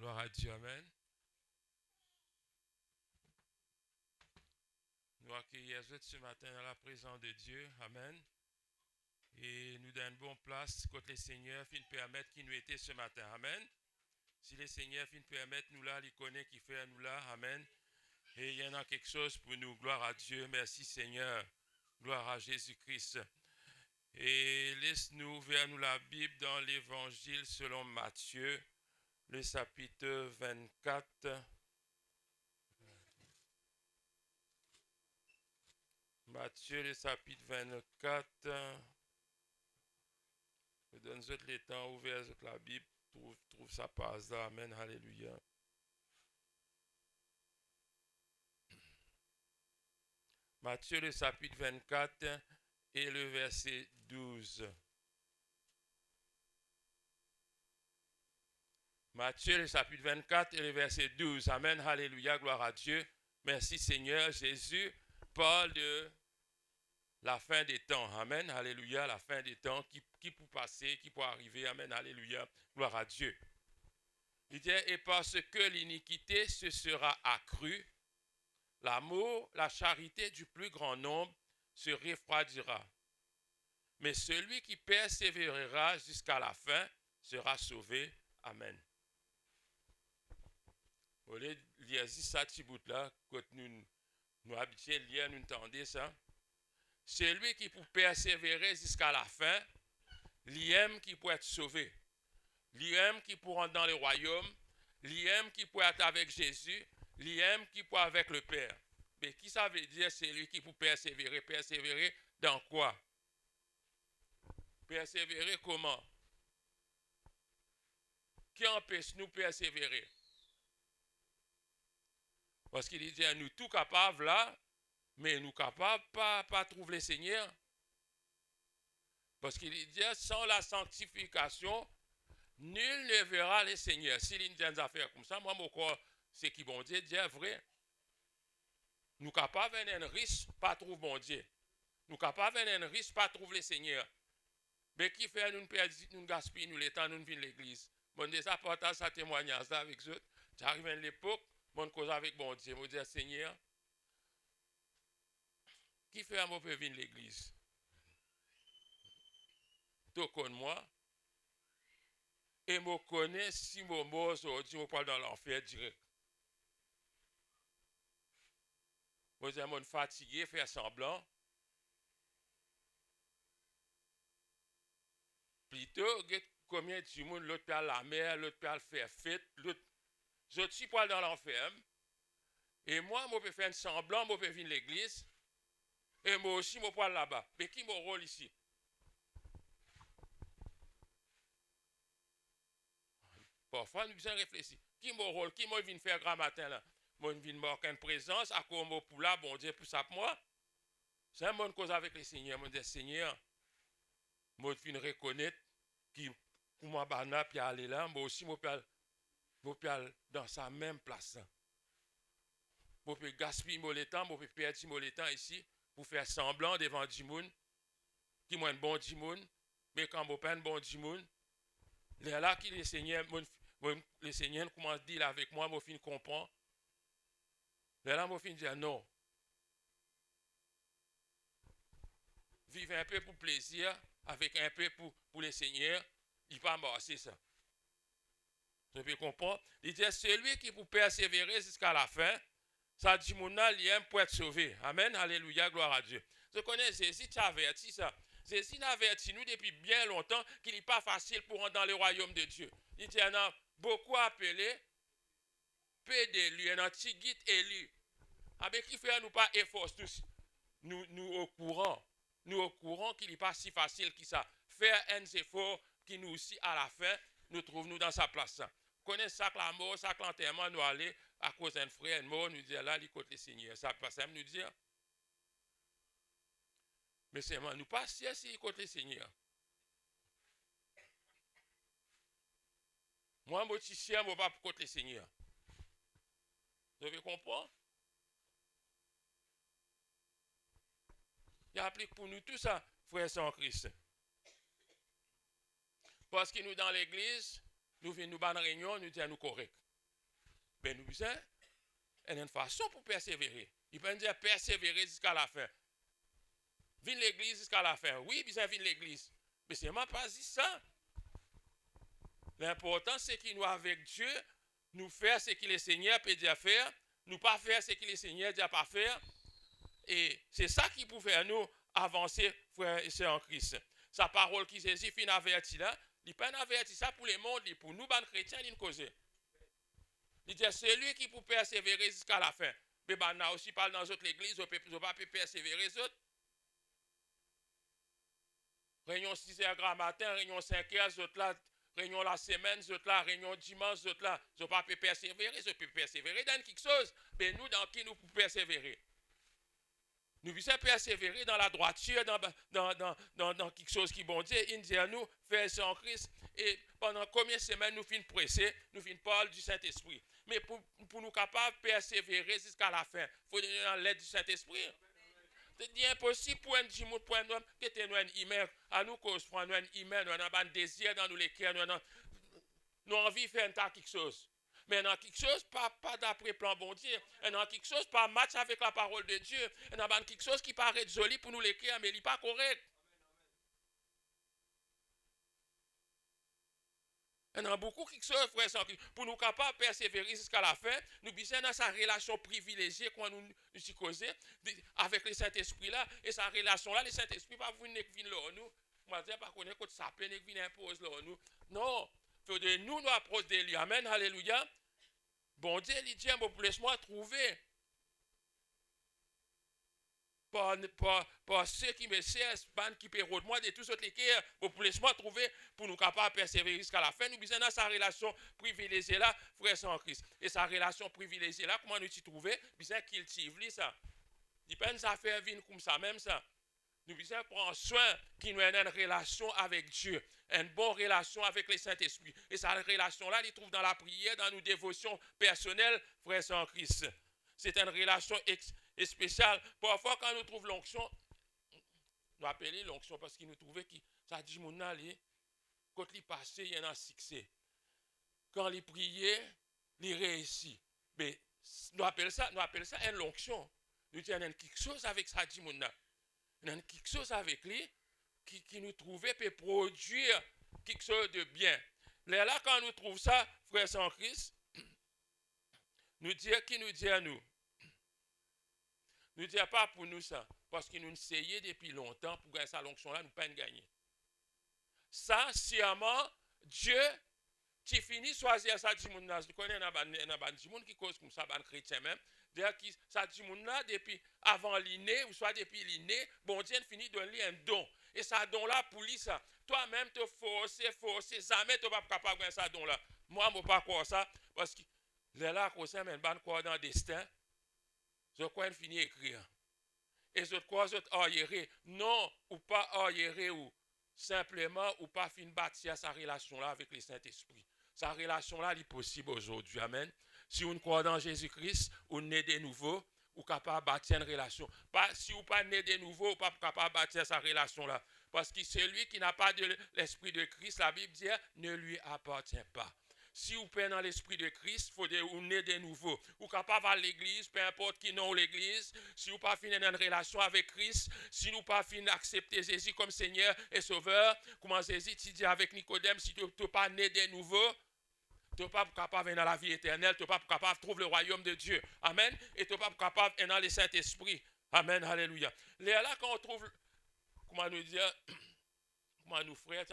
Gloire à Dieu, Amen. Nous accueillons ce matin dans la présence de Dieu, Amen. Et nous donnons une bonne place quand les Seigneurs finissent permettre qu'il nous était ce matin, Amen. Si les Seigneurs finissent permettre nous là, ils connaissent qui fait nous là, Amen. Et il y en a quelque chose pour nous, gloire à Dieu, merci Seigneur, gloire à Jésus-Christ. Et laisse-nous vers nous la Bible dans l'Évangile selon Matthieu, le chapitre 24. Matthieu, le chapitre 24. Je donne le temps ouvert la Bible. Trouve sa passe là. Amen. Alléluia. Matthieu, le chapitre 24 et le verset 12. Matthieu, le chapitre 24 et le verset 12. Amen. Alléluia. Gloire à Dieu. Merci Seigneur. Jésus parle de la fin des temps. Amen. Alléluia. La fin des temps qui peut passer, qui peut arriver. Amen. Alléluia. Gloire à Dieu. Il dit, et parce que l'iniquité se sera accrue, l'amour, la charité du plus grand nombre se refroidira. Mais celui qui persévérera jusqu'à la fin sera sauvé. Amen. Vous voulez lire ça, petit bout là, quand nous habituons à lire, nous entendons ça. Celui qui peut persévérer jusqu'à la fin, l'aime qui peut être sauvé. L'aime qui peut rentrer dans le royaume, l'aime qui peut être avec Jésus, l'aime qui peut être avec le Père. Mais qui ça veut dire, c'est lui qui peut persévérer? Persévérer dans quoi? Persévérer comment? Qui empêche nous persévérer? Parce qu'il dit, nous tout capables là, mais nous capables pas trouver le Seigneur. Parce qu'il dit, sans la sanctification, nul ne verra le Seigneur. S'il y a des affaires comme ça, moi, mon corps, c'est qui bon Dieu, dit vrai. Nous capables d'un risque, pas trouver bon Dieu. Nous capables d'un risque, pas trouver le Seigneur. Mais qui fait nous perdre, nous gaspiller, nous l'état, nous venons l'église. Mon déjà partage sa témoignage avec eux. J'arrive à l'époque, mon cause avec bon Dieu. Je dis, Seigneur, qui fait à moi pour venir l'église? Tu connais moi. Et je connais si je mort aujourd'hui, je parle dans l'enfer direct. Je dis, je suis fatigué, faire semblant. Plutôt, combien de monde, l'autre peut à la mer, l'autre peut faire fête, l'autre. Je suis pas dans l'enfer. Et moi, je peux faire un semblant, je peux venir l'église. Et moi aussi, je peux là-bas. Mais qui est mon rôle ici? Parfois, nous devons réfléchir. Qui est mon rôle? Qui moi vient faire grand matin là? Moi, je viens marquer une présence, à quoi moi pour là, bon Dieu, pour ça pour moi. C'est un bonne cause avec le Seigneur. Je dis, Seigneur, moi, je viens reconnaître qui, pour moi, bana, puis aller là, moi aussi, je peux aller dans sa même place. Je peux gaspiller mon temps, je peux perdre mon temps ici, pour faire semblant devant du monde, qui moi un bon du monde, mais quand je pas un bon du monde, là qui le Seigneur, le Seigneur commence à dire avec moi, je finis comprendre. Là, je finis dire non. Vivre un peu pour plaisir, avec un peu pour le Seigneur, il va marcher ça. Vous pouvez comprendre? Il dit, celui qui peut persévérer jusqu'à la fin, ça dit, mon alien pour être sauvé. Amen, alléluia, gloire à Dieu. Je connais Jésus, tu avertis ça. Jésus avertit nous depuis bien longtemps qu'il n'est pas facile pour rentrer dans le royaume de Dieu. Il dit, il y en a beaucoup appelés, peu d'élus, il y en a petit guide élus. Avec qui fait nous pas effort tous, nous au courant. Nous au courant qu'il n'est pas si facile que ça. Faire un effort qui nous aussi à la fin, nous trouvons nous dans sa place. Connaissez ça que la mort, ça que l'enterrement, nous aller à cause d'un frère, une mort, nous dire là, il côté le Seigneur. Ça passe à nous dire. Mais c'est moi, nous pas si il côté le Seigneur. Moi, je suis chien, je pas côté le Seigneur. Vous avez compris? Il applique pour nous tout ça, frères sans Christ. Parce que nous, dans l'église, nous venons nous faire une réunion, nous disons nous correct. Ben nous besoin une façon pour persévérer. Il peut dire persévérer jusqu'à la fin. Viens l'église jusqu'à la fin. Oui, besoin venir l'église. Mais c'est moi pas dit ça. L'important c'est qu'il nous avec Dieu, nous faire ce que le Seigneur peut dire faire, nous pas faire ce que le Seigneur dit pas faire. Et c'est ça qui peut faire nous avancer, frères et sœurs en Christ. Sa parole qui Jésus fin averti là, il n'est pas averti ça pour le monde, pour nous, les chrétiens, il cause. Il dit c'est lui qui peut persévérer jusqu'à la fin. Mais on a aussi parlé dans d'autres églises, on ne peut pas persévérer les autres. Réunion 6h matin, réunion 5h, autres là, réunion la semaine, autres là, réunion dimanche, autres là, ils ne peuvent pas persévérer, ils peuvent persévérer dans quelque chose. Mais nous, dans qui nous pouvons persévérer? Nous puissions persévérer dans la droiture, dans quelque chose qui est bon Dieu. Il dit à nous, faire ça en Christ. Et pendant combien de semaines nous finissons pressés, nous finissons parler du Saint-Esprit. Mais pour nous capables de persévérer jusqu'à la fin, il faut donner l'aide du Saint-Esprit. C'est impossible pour un Jimou, pour un homme, que tu aies un email, à nous cause, pour un email, nous avons un désir dans nous les cœurs, nous avons envie de faire quelque chose. Mais dans quelque chose, pas d'après plan bon Dieu. Dans quelque chose, pas match avec la parole de Dieu. Dans quelque chose qui paraît joli pour nous l'écrire, mais il n'est pas correct. Il y a beaucoup quelque chose, frère, pour nous capables de persévérer jusqu'à la fin. Nous besoin dans sa relation privilégiée qu'on nous y causé avec le Saint-Esprit là. Et sa relation là, le Saint-Esprit pas venir là nous. Moi, je ne sais pas qu'on est contre ça, plein de impose là nous. Non. Faut de nous approcher de lui. Amen, alléluia. Bon Dieu, il dit, laisse-moi trouver. Par ceux qui me servent, qui paieront de moi, de tous autres équerres, laisse-moi trouver pour nous capables de persévérer jusqu'à la fin. Nous besoin dans sa relation privilégiée là, frère sans Christ. Et sa relation privilégiée là, comment nous y trouver? Besoin cultiver ça. Il peut nous faire vivre comme ça, même ça. Nous besoin prendre soin qui nous ait une relation avec Dieu, une bonne relation avec le Saint-Esprit. Et cette relation-là, il trouve dans la prière, dans nos dévotions personnelles, frères en Christ. C'est une relation spéciale. Parfois, quand nous trouvons l'onction, nous appelons l'onction parce qu'il nous trouvait que ça dit, mon ali, quand il passait, il y a un succès. Quand il priait, il réussit. Mais nous appelons ça une onction. Nous disons, il y a quelque chose avec ça, dit mon ali. Il y a quelque chose avec lui qui nous trouvait peut produire quelque chose de bien. Là, quand nous trouvons ça, frères en Christ, nous dit qui nous dit à nous? Nous dit pas pour nous ça, parce qu'il nous essayait depuis longtemps pour gagner cette onction-là, nous ne pouvons pas gagner. Ça, sciemment, Dieu, qui finit choisir ça, du monde, nous connaissons un monde qui cause comme ça, un chrétien même. C'est-à-dire que ça dit là depuis avant l'inné ou soit depuis l'inné, bon Dieu finit de donner un don. Et ça don là pour lui ça. Toi-même te forcer, jamais tu n'es pas capable de gagner ça don là. Moi, je ne peux pas croire ça parce que là, quand ça mène pas croire dans le destin, je crois qu'il finit écrire. Et je crois que je non ou pas arriéré ou simplement ou pas fin bâtir sa relation là avec le Saint-Esprit. Sa relation là est possible aujourd'hui. Amen. Si on croit dans Jésus-Christ, on est de nouveau, ou capable de bâtir une relation. Si on pas né de nouveau, on pas capable de bâtir sa relation là. Parce que celui qui n'a pas de l'esprit de Christ, la Bible dit, ne lui appartient pas. Si vous êtes dans l'esprit de Christ, il faut que vous naissez de nouveau. Vous êtes capable à l'église, peu importe qui non l'église. Si vous n'avez pas fini dans une relation avec Christ, si vous n'avez pas fini d'accepter Jésus comme Seigneur et Sauveur, comment Jésus dit avec Nicodème, si tu n'es pas né de nouveau, tu n'es pas capable d'aller dans la vie éternelle, tu n'es pas capable de trouver le royaume de Dieu. Amen. Et tu n'es pas capable d'aller dans le Saint-Esprit. Amen. Alléluia. Là, quand on trouve, comment nous dire, comment nous frères,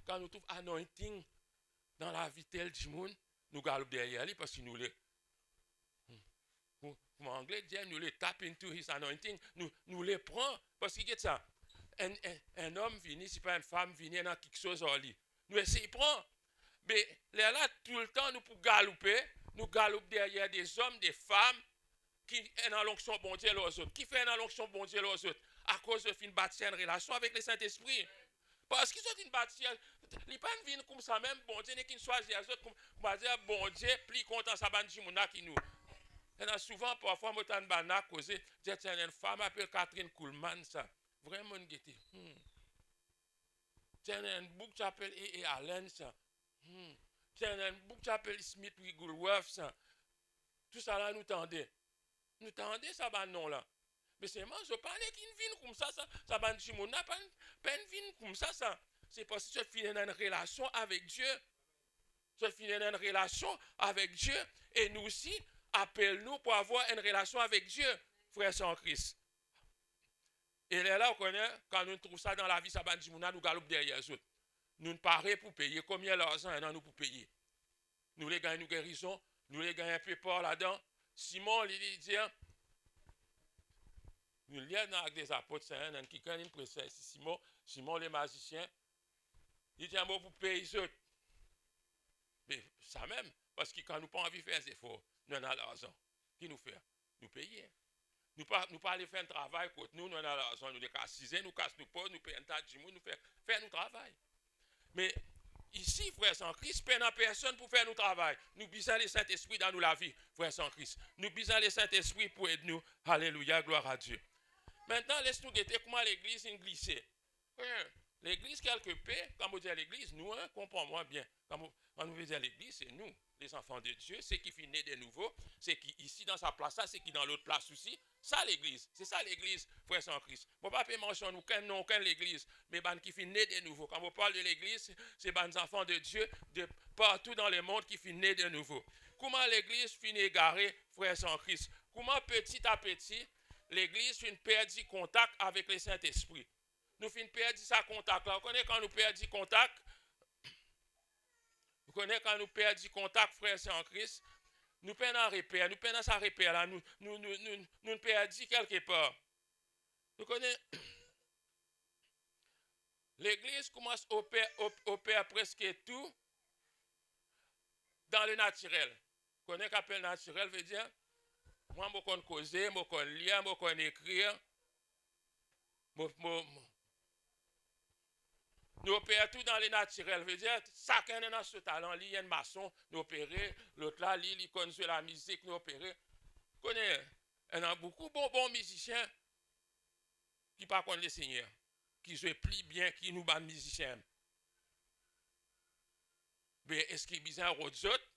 quand nous trouvons anointing dans la vie telle du monde, nous galopons derrière lui parce que nous les, comme anglais dit, nous les tap into his anointing, nous les prenons parce qu'il y a ça. Un homme vient, si pas une femme vient dans quelque chose en lui. Nous essayons de prendre. Mais là, tout le temps, nous pouvons galoper, nous galopons derrière des hommes, des femmes qui sont dans l'onction bon Dieu aux autres. Qui fait dans l'onction bon Dieu aux autres? À cause de fin bâtir une relation avec le Saint-Esprit. Parce qu'ils sont une bâtir, ils ne pas venir comme ça même, bon Dieu, qui choisit les autres, comme on va dire, bon Dieu, plus content ça va dire qui nous. Il y en a souvent, parfois, moi, t'en bana causé, j'ai une femme appelée Catherine Kuhlman, ça. Vraiment, guetter. Tiens, un bouc qui s'appelle E. Allen, ça. Tiens, un bouc qui s'appelle Smith Wigglesworth, ça. Tout ça là nous tendait. Nous tendait ça ban non là. Mais c'est moi je parlais qui vient comme ça ban Jimon n'a pas peine vient comme ça. C'est parce que je finis dans une relation avec Dieu. Je finis dans une relation avec Dieu et nous aussi appelle-nous pour avoir une relation avec Dieu, frères en Christ. Et là on connaît quand nous trouvons ça dans la vie ça ban Jimon nous galop derrière eux. Nous ne parlons pour payer combien l'argent nous pour payer. Nous les gagnons nous guérison, nous les gagnons un peu peur là-dedans. Simon il dit nous lions avec des apôtres, c'est un qui connaît une précise. Simon les magiciens, il dit un mot pour payer eux. Mais ça même, parce que quand nous pas envie de faire des efforts, nous avons l'argent. Qui nous fait? Nous payer. Nous pas aller faire un travail contre nous, nous avons l'argent, nous les cassons, nous cassons nos pots, nous payons un tas de nous faire nous travail. Mais ici, frère sans Christ, peine à personne pour faire nos travail. Nous bisons les Saint-Esprit dans nous la vie, frère sans Christ. Nous bisons les Saint-Esprit pour aider nous. Alléluia, gloire à Dieu. Maintenant, laisse-nous guetter comment l'église est glissée. L'église, quelque peu, quand on dit l'église, nous, comprends-moi bien. Quand on veut dire l'église, c'est nous, les enfants de Dieu, c'est qui finit de nouveau, c'est qui ici dans sa place, ça, c'est qui dans l'autre place aussi. Ça, l'église. C'est ça, l'église, frère sans Christ. On ne peut pas mentionner aucun nom, aucun l'église, mais ban qui finit de nouveau. Quand on parle de l'église, c'est ban enfants de Dieu de partout dans le monde qui finit de nouveau. Comment l'église finit égarée, frère sans Christ? Comment petit à petit, l'église finit perdre contact avec le Saint-Esprit? Nous finissons perdre ça contact là. Vous connaissez quand nous perdons contact? Vous connaissez quand nous perdons contact, frère, c'est en Christ? Nous perdons un repère, nous perdons ça repère là. Nous perdons quelque part. Vous connaissez? L'église commence à opérer presque tout dans le naturel. Vous connaissez qu'appel naturel veut dire? Moi, je connais causer, je connais lire, je connais écrire. Nous opérons tout dans le naturel. Veut dire, chacun a ce talent. Il y a un maçon, nous opérons. L'autre là, il connaît la musique, nous opérons. Vous connaissez? Il y a beaucoup de bons musiciens qui ne connaissent pas le Seigneur. Qui jouent plus bien, qui nous battent musiciens. Mais est-ce qu'ils ont besoin de autres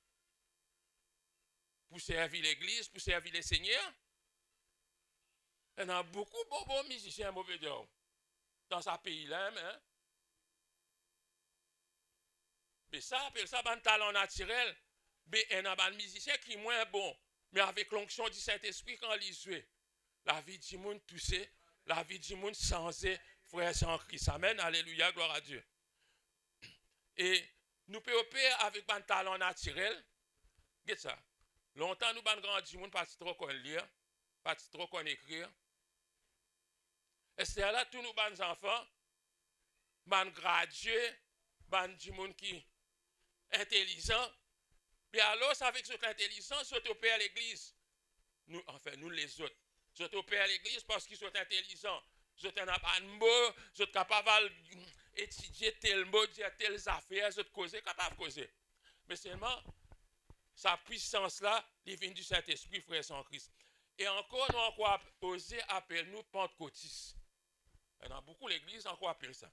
pour servir l'église, pour servir le Seigneur? Il y a beaucoup de bons musiciens, mauvais dire. Dans ce pays-là, hein? Mais ça, appelle ça un talent naturel. Mais il y a un musicien qui est moins bon. Mais avec l'onction du Saint-Esprit, quand il joue, la vie du monde touchée, la vie du monde changée, frère sans Christ. Amen. Alléluia, gloire à Dieu. Et nous pouvons opérer avec un talent naturel. Qu'est-ce ça? Longtemps, nous avons grandi, nous pas trop qu'on lire, pas trop qu'on écrire. Et c'est là, tous nos bons enfants, ban gradués, ban du monde qui intelligent. Puis alors, avec cette intelligence, ils opèrent l'église. Nous, enfin, nous les autres. Ils opèrent l'église parce qu'ils sont intelligents. Ils sont un mot, ils sont capables d'étudier tel mot, dire telles affaires, ils sont capables de causer. Mais seulement, sa puissance-là, il vient du Saint-Esprit, frère sans Christ. Et encore, nous encore osé appeler nous pentecôtistes. Il y en a beaucoup l'église, encore appelle ça.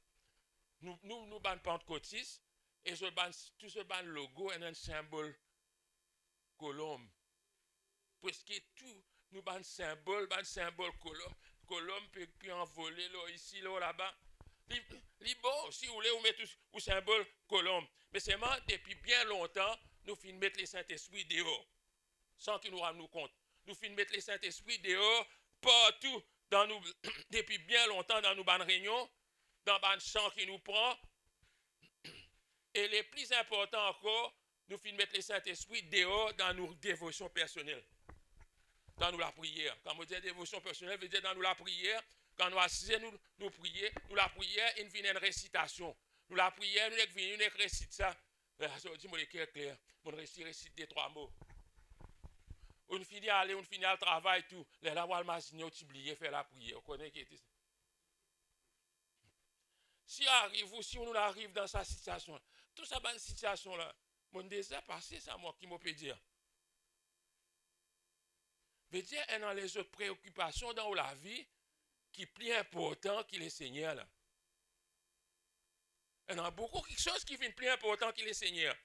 Nous ban pentecôtistes, et tout ce ban logo est un symbole colombe. Presque tout, nous ban symbole colombe. Colombe peut envoler là, ici, là, là-bas. Bon, si vous voulez, vous mettez le symbole colombe. Mais seulement, depuis bien longtemps, nous finissons mettre les Saint-Esprit dehors. Sans qu'ils nous rendent compte. Nous finissons mettre les Saint-Esprit dehors partout, depuis bien longtemps, dans nos bonnes réunions, dans les chants qui nous prend. Et les plus importants encore, nous finissons mettre les Saint-Esprit dehors dans nos dévotions personnelles. Dans nous la prière. Quand on dit dévotion personnelle, veut dire dans nous la prière. Quand nous assisons, nous prions. Nous la prière, il vient une récitation. Nous la prière, nous récite ça. Je dis, moi, l'écrit clair. Mon récite des 3 mots. On finit à aller, on finit à travail, tout. Les là, on va imaginer, on oublié faire la prière. On connaît qui était ça. Si on arrive dans cette situation, toute cette situation-là, mon désir passé, c'est moi qui me peut dire. Veut dire, il y a les autres préoccupations dans la vie qui sont plus importantes que les Seigneurs. Là. Il y en a beaucoup quelque chose qui est plus important que les Seigneurs.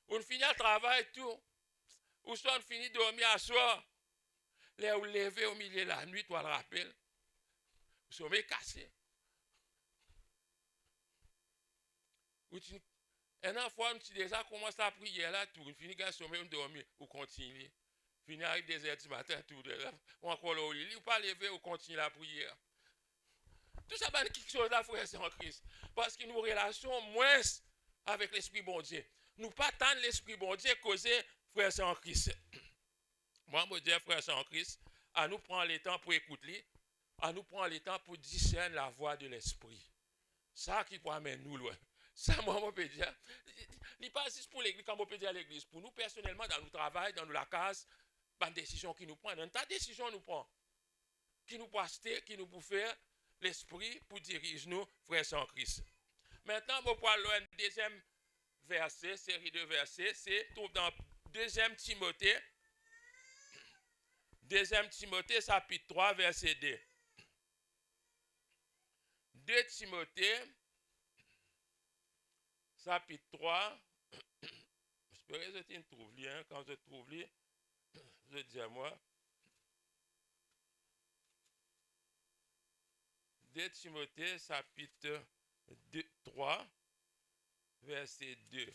On finit à travail, tout. Ou soit fini de dormir à soir. Là, vous levez au milieu de la nuit, toi le rappel. Vous sommeil cassé. Un fois, on déjà commencé à prier là, tout. Fini à sommeil, on dormir, ou continue. Fini avec des heures du matin, tout. Ou encore au lit, ou pas lever, ou continue la prière. Tout ça, c'est quelque chose là, frère, c'est en Christ. Parce que nous relation moins avec l'Esprit bon Dieu. Nous pas tant l'Esprit bon Dieu causer, frère, c'est en Christ. Moi, je dis, frère, c'est en Christ, à nous prendre le temps pour écouter, à nous prendre le temps pour discerner la voix de l'Esprit. Ça qui peut amener nous loin. Ça, moi, je peux dire. Il n'est pas juste pour l'église, comme on peut dire à l'église. Pour nous, personnellement, dans notre travail, dans la case, pas de décision qui nous prend. Dans ta décision, nous prend. Qui nous peut acheter, qui nous peut faire l'Esprit pour diriger nous, frères en Christ. Maintenant, on va voir un deuxième verset, série de versets, c'est tout dans 2 Timothée. 2 Timothée, chapitre 3, verset 2. 2 Timothée, chapitre 3. J'espère que je trouve lien. Quand je trouve lien, je dis à moi. 2 Timothée, chapitre 3, verset 2.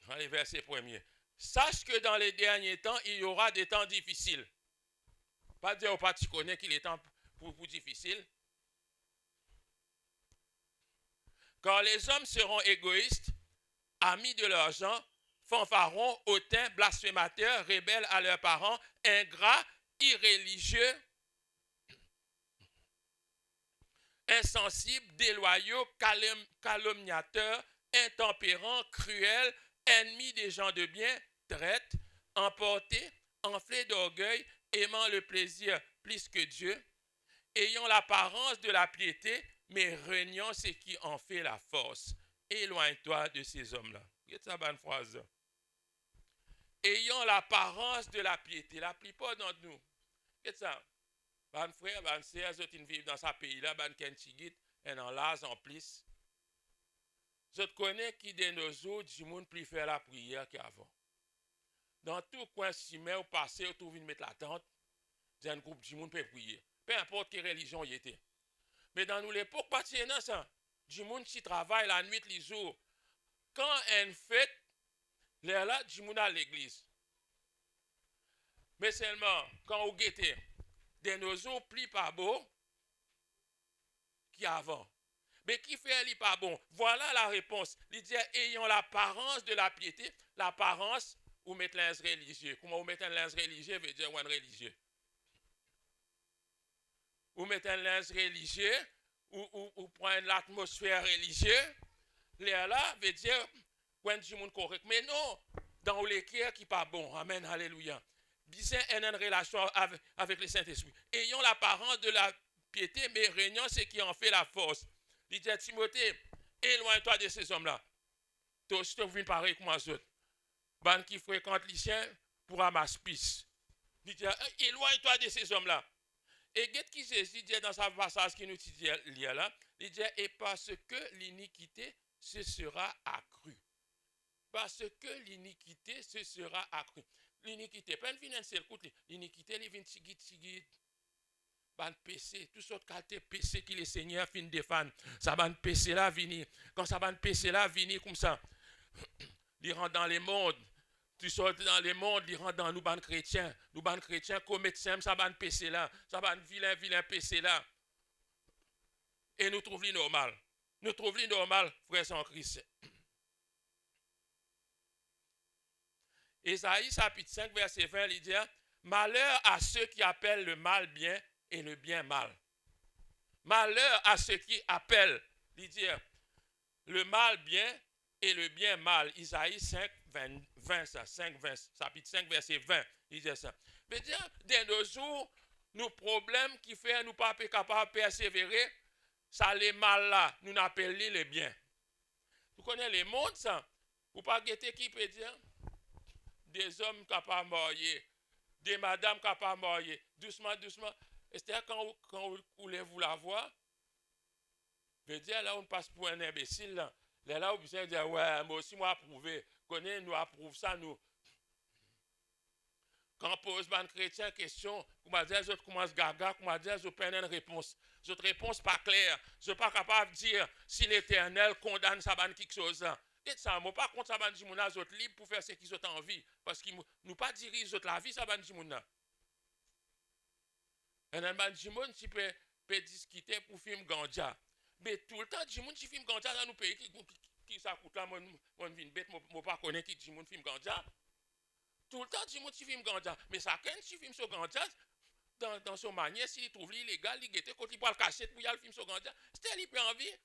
Allez, verset 1er. Sache que dans les derniers temps, il y aura des temps difficiles. Pas dire au pas tu connais qu'il est temps pour difficile. Car les hommes seront égoïstes, amis de l'argent, fanfarons, hautains, blasphémateurs, rebelles à leurs parents, ingrats, irréligieux, insensibles, déloyaux, calomniateurs, intempérants, cruels, ennemis des gens de bien, traîtres, emportés, enflés d'orgueil, aimant le plaisir plus que Dieu, ayant l'apparence de la piété, mais reniant ce qui en fait la force. Éloigne-toi de ces hommes-là. Regarde ça, bonne phrase. Ayant l'apparence de la piété. La plupart d'entre nous. Regarde ça. Bonne frère, bonne sœur, ils vivent dans ce pays-là, bonne kentigit, et en l'âge en plus. Je connais qui de nos jours, du monde plus faire la prière qu'avant. Dans tout coin, si vous passez, vous trouvez mettre la tente, un groupe du monde peut prier. Peu importe quelle religion il était. Mais dans nous l'époque, pas de ça. Du monde qui travaille la nuit, les jours. Quand une fête, là, du monde à l'église. Mais seulement, quand vous guettez, de nos jours, plus pas beau qu'avant. Mais qui fait li pas bon? Voilà la réponse. Il dit, ayant l'apparence de la piété, l'apparence, ou mettre un religieux. Comment vous mettez un linge religieux veut dire un religieux. Ou mettre un linge religieux, ou prendre l'atmosphère religieuse, là veut dire quand du monde correct. Mais non, dans l'équerre qui pas bon. Amen, alléluia. Bien une relation avec le Saint-Esprit. Ayant l'apparence de la piété, mais régnant ce qui en fait la force. Il dit à Timothée, éloigne-toi de ces hommes-là. Tu aussi viens pareil comme les autres. Ban qui fréquentent les chiens pour ramasser pisse. Il dit, éloigne-toi de ces hommes-là. Et qu'est-ce qui Jésus dit dans sa passage qui nous dit là? Il dit, et parce que l'iniquité se sera accrue. Parce que l'iniquité se sera accrue. L'iniquité, pas une financière, écoute, l'iniquité, elle vient tigit. Ban PC, tout sorte qualité PC qui le Seigneur fin défendre. Ça ban PC là vini. Quand ça ban PC là vini comme ça. Il rentre dans les mondes. Tu sors dans les mondes, il rentre dans nous ban chrétiens. Nous ban chrétiens commettent ça ban PC là. Ça ban vilain PC là. Et nous trouvons le normal. Nous trouvons le normal, frères en Christ. Ésaïe chapitre 5 verset 20 il dit, malheur à ceux qui appellent le mal bien et le bien mal. Malheur à ceux qui appellent, il dit, le mal bien et le bien mal. Isaïe 5, 20, ça, 5, 20, chapitre 5, verset 20, il dit ça. Mais dire, dans nos jours, nos problèmes qui font nous pas capables de persévérer, ça les mal là, nous appelons les bien. Vous connaissez les mondes, ça? Vous pas guetter qui peut dire? Des hommes capables de marier, des madames capables de marier, doucement. C'est-à-dire quand vous voulez vous la voir, Veut dire, là, on passe pour un imbécile, là. Là, on peut dire, ouais, moi aussi, moi, approuvé. Connais, nous approuve ça, nous. Quand on pose un chrétien question, comment dire, je commence gaga, comment dire, je perds une réponse. Cette réponse pas claire. Je ne suis pas capable de dire si l'Éternel condamne ça, quelque chose. Et ça, moi, pas contre ça, je suis libre pour faire ce qu'ils ont envie. Parce qu'ils nous pas dirigent la vie, ça, je suis et dans Jimon, tu peux discuter pour film ganja. Mais tout le temps, Jimon, tu film ganja dans nos pays qui ça coûte là, mon vin bête, moi pas connaître qui Jimon film ganja. Tout le temps, Jimon, tu film ganja. Mais ça, quand tu filmes sur ganja, dans son manière, s'il trouve l'illégal, il guette, quand il prend le cachette pour y aller film sur ganja, c'était il peut envie.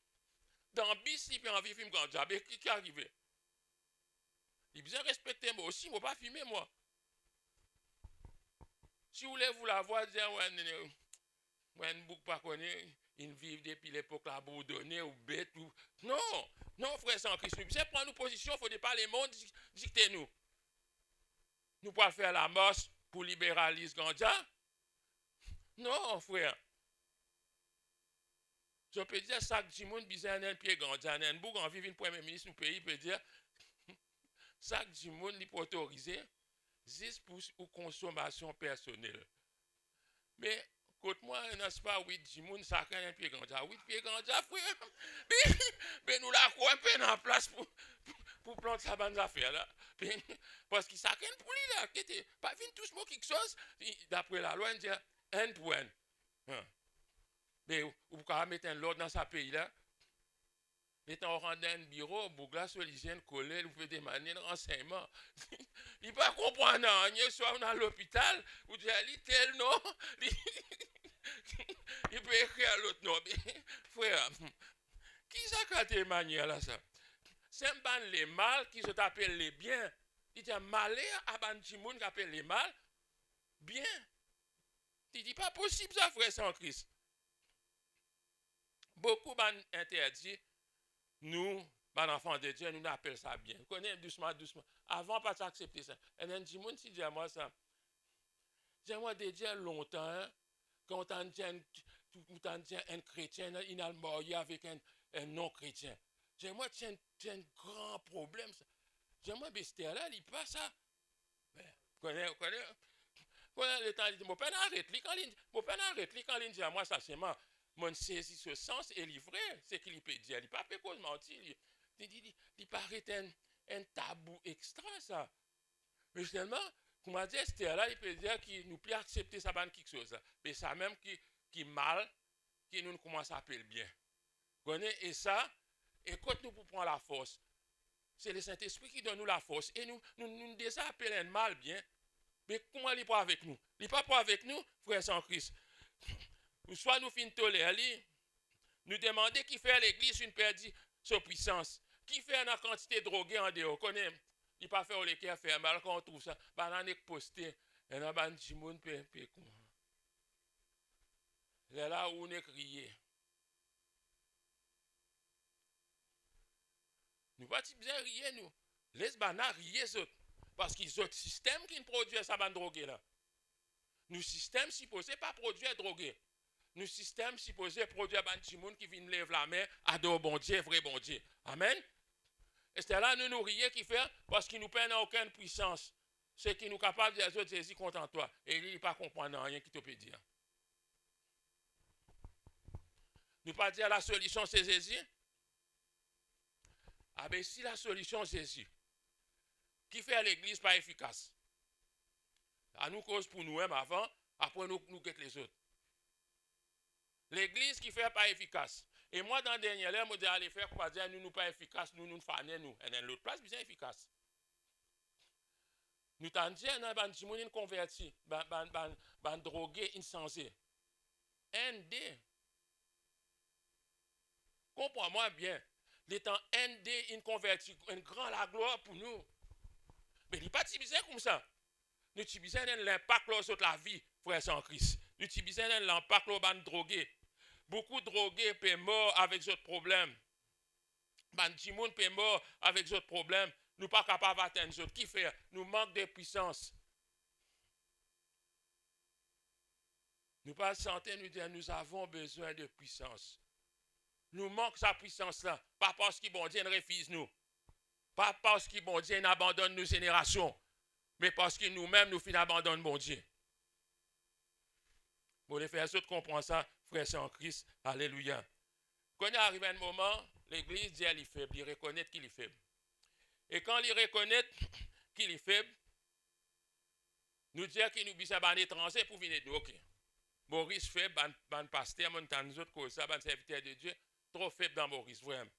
Dans bis, il peut envie film ganja. Mais qui est arrivé? Il besoin respecter moi aussi, moi pas filmer moi. Si vous voulez vous la voir, dire, ouais, ne boucle pas connaître, ils vivent depuis l'époque la bourdonnée ou bête ou. Non, non, frère, sans Christ. Nous prendre nos positions, il ne faut pas les mondes dicter nous. Nous pouvons faire la marche pour libéraliser ganja. Non, frère. Je peux dire ça que Jimoun bizarre un pied ganja. Un bouc en vivre une premier ministre du pays peut dire ça que Jimoun n'est pas autorisé juste pour consommation personnelle. Mais côte-moi, n'est-ce pas, 8 Jimoun, ça a un pied ganja. 8 pieds ganja, frère. Mais nous la un peu en place pour planter sa bande d'affaires là. Parce qu'il s'acquenne pour lui là. Qui était pas venu tous mots quelque chose. D'après la loi, on dit end to end. Mais vous pouvez mettre un l'ordre dans sa pays là. Étant rendu un bureau, Bougla sur l'hygiène collée, vous pouvez demander un renseignement. Il ne peut pas comprendre rien, soit on est à l'hôpital, vous dites tel nom. Il peut écrire l'autre nom. Frère, qui ça qui a manière là ça? C'est les mal qui se t'appellent les biens. Il dit malheur à Banjimoun qui appelle les mal. Bien. Il dit pas possible ça, frère, sans Christ. Beaucoup interdit. Nous, les enfants de Dieu, nous appelons ça bien. Vous connaissez doucement, doucement. Avant, pas accepter ça. Et then, Jimoun, si dit à moi ça. J'ai-moi déjà longtemps, quand on dit un chrétien, il a marié avec un non-chrétien. J'ai-moi, c'est un grand problème. J'ai-moi, bestia là, il passe ça. Vous connaissez le temps, il dit, mon père arrête, quand il dit à moi, ça, c'est moi. Mon saisi ce sens est livré, c'est qu'il peut dire. Il ne peut pas mentir. Il paraît un tabou extra, ça. Mais finalement, comme on dit, c'était là, il peut dire qu'il nous peut accepter ça, quelque chose. Mais ça même qui mal, qui nous commence à appeler bien. Et ça, et quand nous prendre la force, c'est le Saint-Esprit qui donne nous la force. Et nous déjà appelons un mal bien. Mais comment il n'est pas avec nous? Il n'est pas avec nous, frère sans Christ. Soit nous finissons tolérer, nous demander qui fait à l'église une perdue sa puissance. Qui fait une quantité de drogués en dehors. Il ne pas faire les cas faire mal quand on trouve ça. Banane posté. Et dans ban Jimoun pe. Là où on est crié. Nous pas bien rier nous. Laisse banane rier autres. Parce qu'ils ont un système qui produit ça ban drogué là. Nous système supposé pas produire drogué. Nous système supposé produire ban Jimoun qui vient lever la main à dos bon Dieu, vrai bon Dieu. Amen. Et c'est là nous rions qui fait parce qu'il nous peine aucune puissance. C'est qui nous capable de dire Jésus contre toi. Et il n'est pas comprendre rien qui te peut dire. Nous pas dire la solution c'est Jésus. Ah ben si la solution c'est Jésus, qui fait l'église pas efficace. À nous cause pour nous-mêmes avant, après nous guette les autres. L'église qui fait pas efficace. Et moi, dans le dernier heure, je dis aller faire quoi dire nous pas efficaces, nous fanons nous. Et dans l'autre place, bien efficace. Nous t'en disons, non, ban Jimoun converti, ban drogué, insensé. ND. Comprends-moi bien. L'étant ND, in converti, un grand la gloire pour nous. Mais il n'est pas si bizarre comme ça. Nous utilisons l'impact sur la vie, frère sans Christ. Nous utilisons l'impact sur ban drogué. Beaucoup de drogués peuvent mort avec ce problème. Ban Jimoun peut mort avec ce problème. Nous ne sommes pas capables d'atteindre ce qui fait. Nous manquons de puissance. Nous pas santé, nous disons nous avons besoin de puissance. nous manque sa puissance là. Pas parce qu'il bon Dieu refuse nous. Pas parce qu'il bon Dieu abandonne nos générations. Mais parce que nous-mêmes nous finissons abandonner bon Dieu. Pour les frères, autres comprennent ça, frères en Christ. Alléluia. Quand il arrive un moment, l'église dit qu'il est faible, il reconnaît qu'il est faible. Et quand il reconnaît qu'il est faible, nous dit qu'il nous besoin d'un étranger pour venir de OK. Maurice faible, ban pasteur, nous autres cause ça, ban serviteur de Dieu, trop faible dans Maurice, vraiment.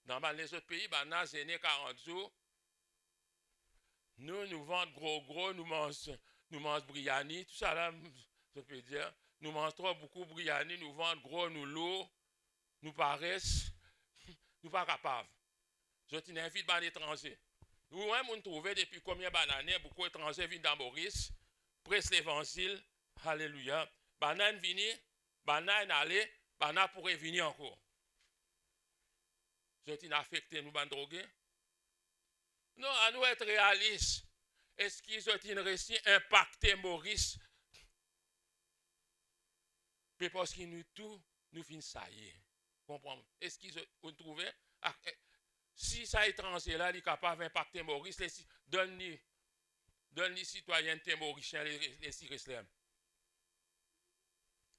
Dans les autres pays, ban a gêné 40 jours. Nous vendons gros, nous mangeons briani, tout ça là, je peux dire. Nous mangeons beaucoup briani, nous vendons gros, nous lourds, nous paraissons, nous pas capables. Je t'invite dans l'étranger. Nous-mêmes, nous trouvons depuis combien d'années, beaucoup d'étrangers viennent dans Maurice, presse l'évangile, alléluia. Banane vini, banane allé, banane pourrait venir encore. Je t'ai affecté, nous, ban drogués. Non, à nous être réalistes. Est-ce qu'ils ont réussi à impacter Maurice? Mais parce que nous tous, nous finissons ça y est. Comprenez? Est-ce qu'ils ont trouvé? Si ça étranger là, il est capable d'impacter Maurice, donne-lui citoyenneté mauricienne, les Syrislem.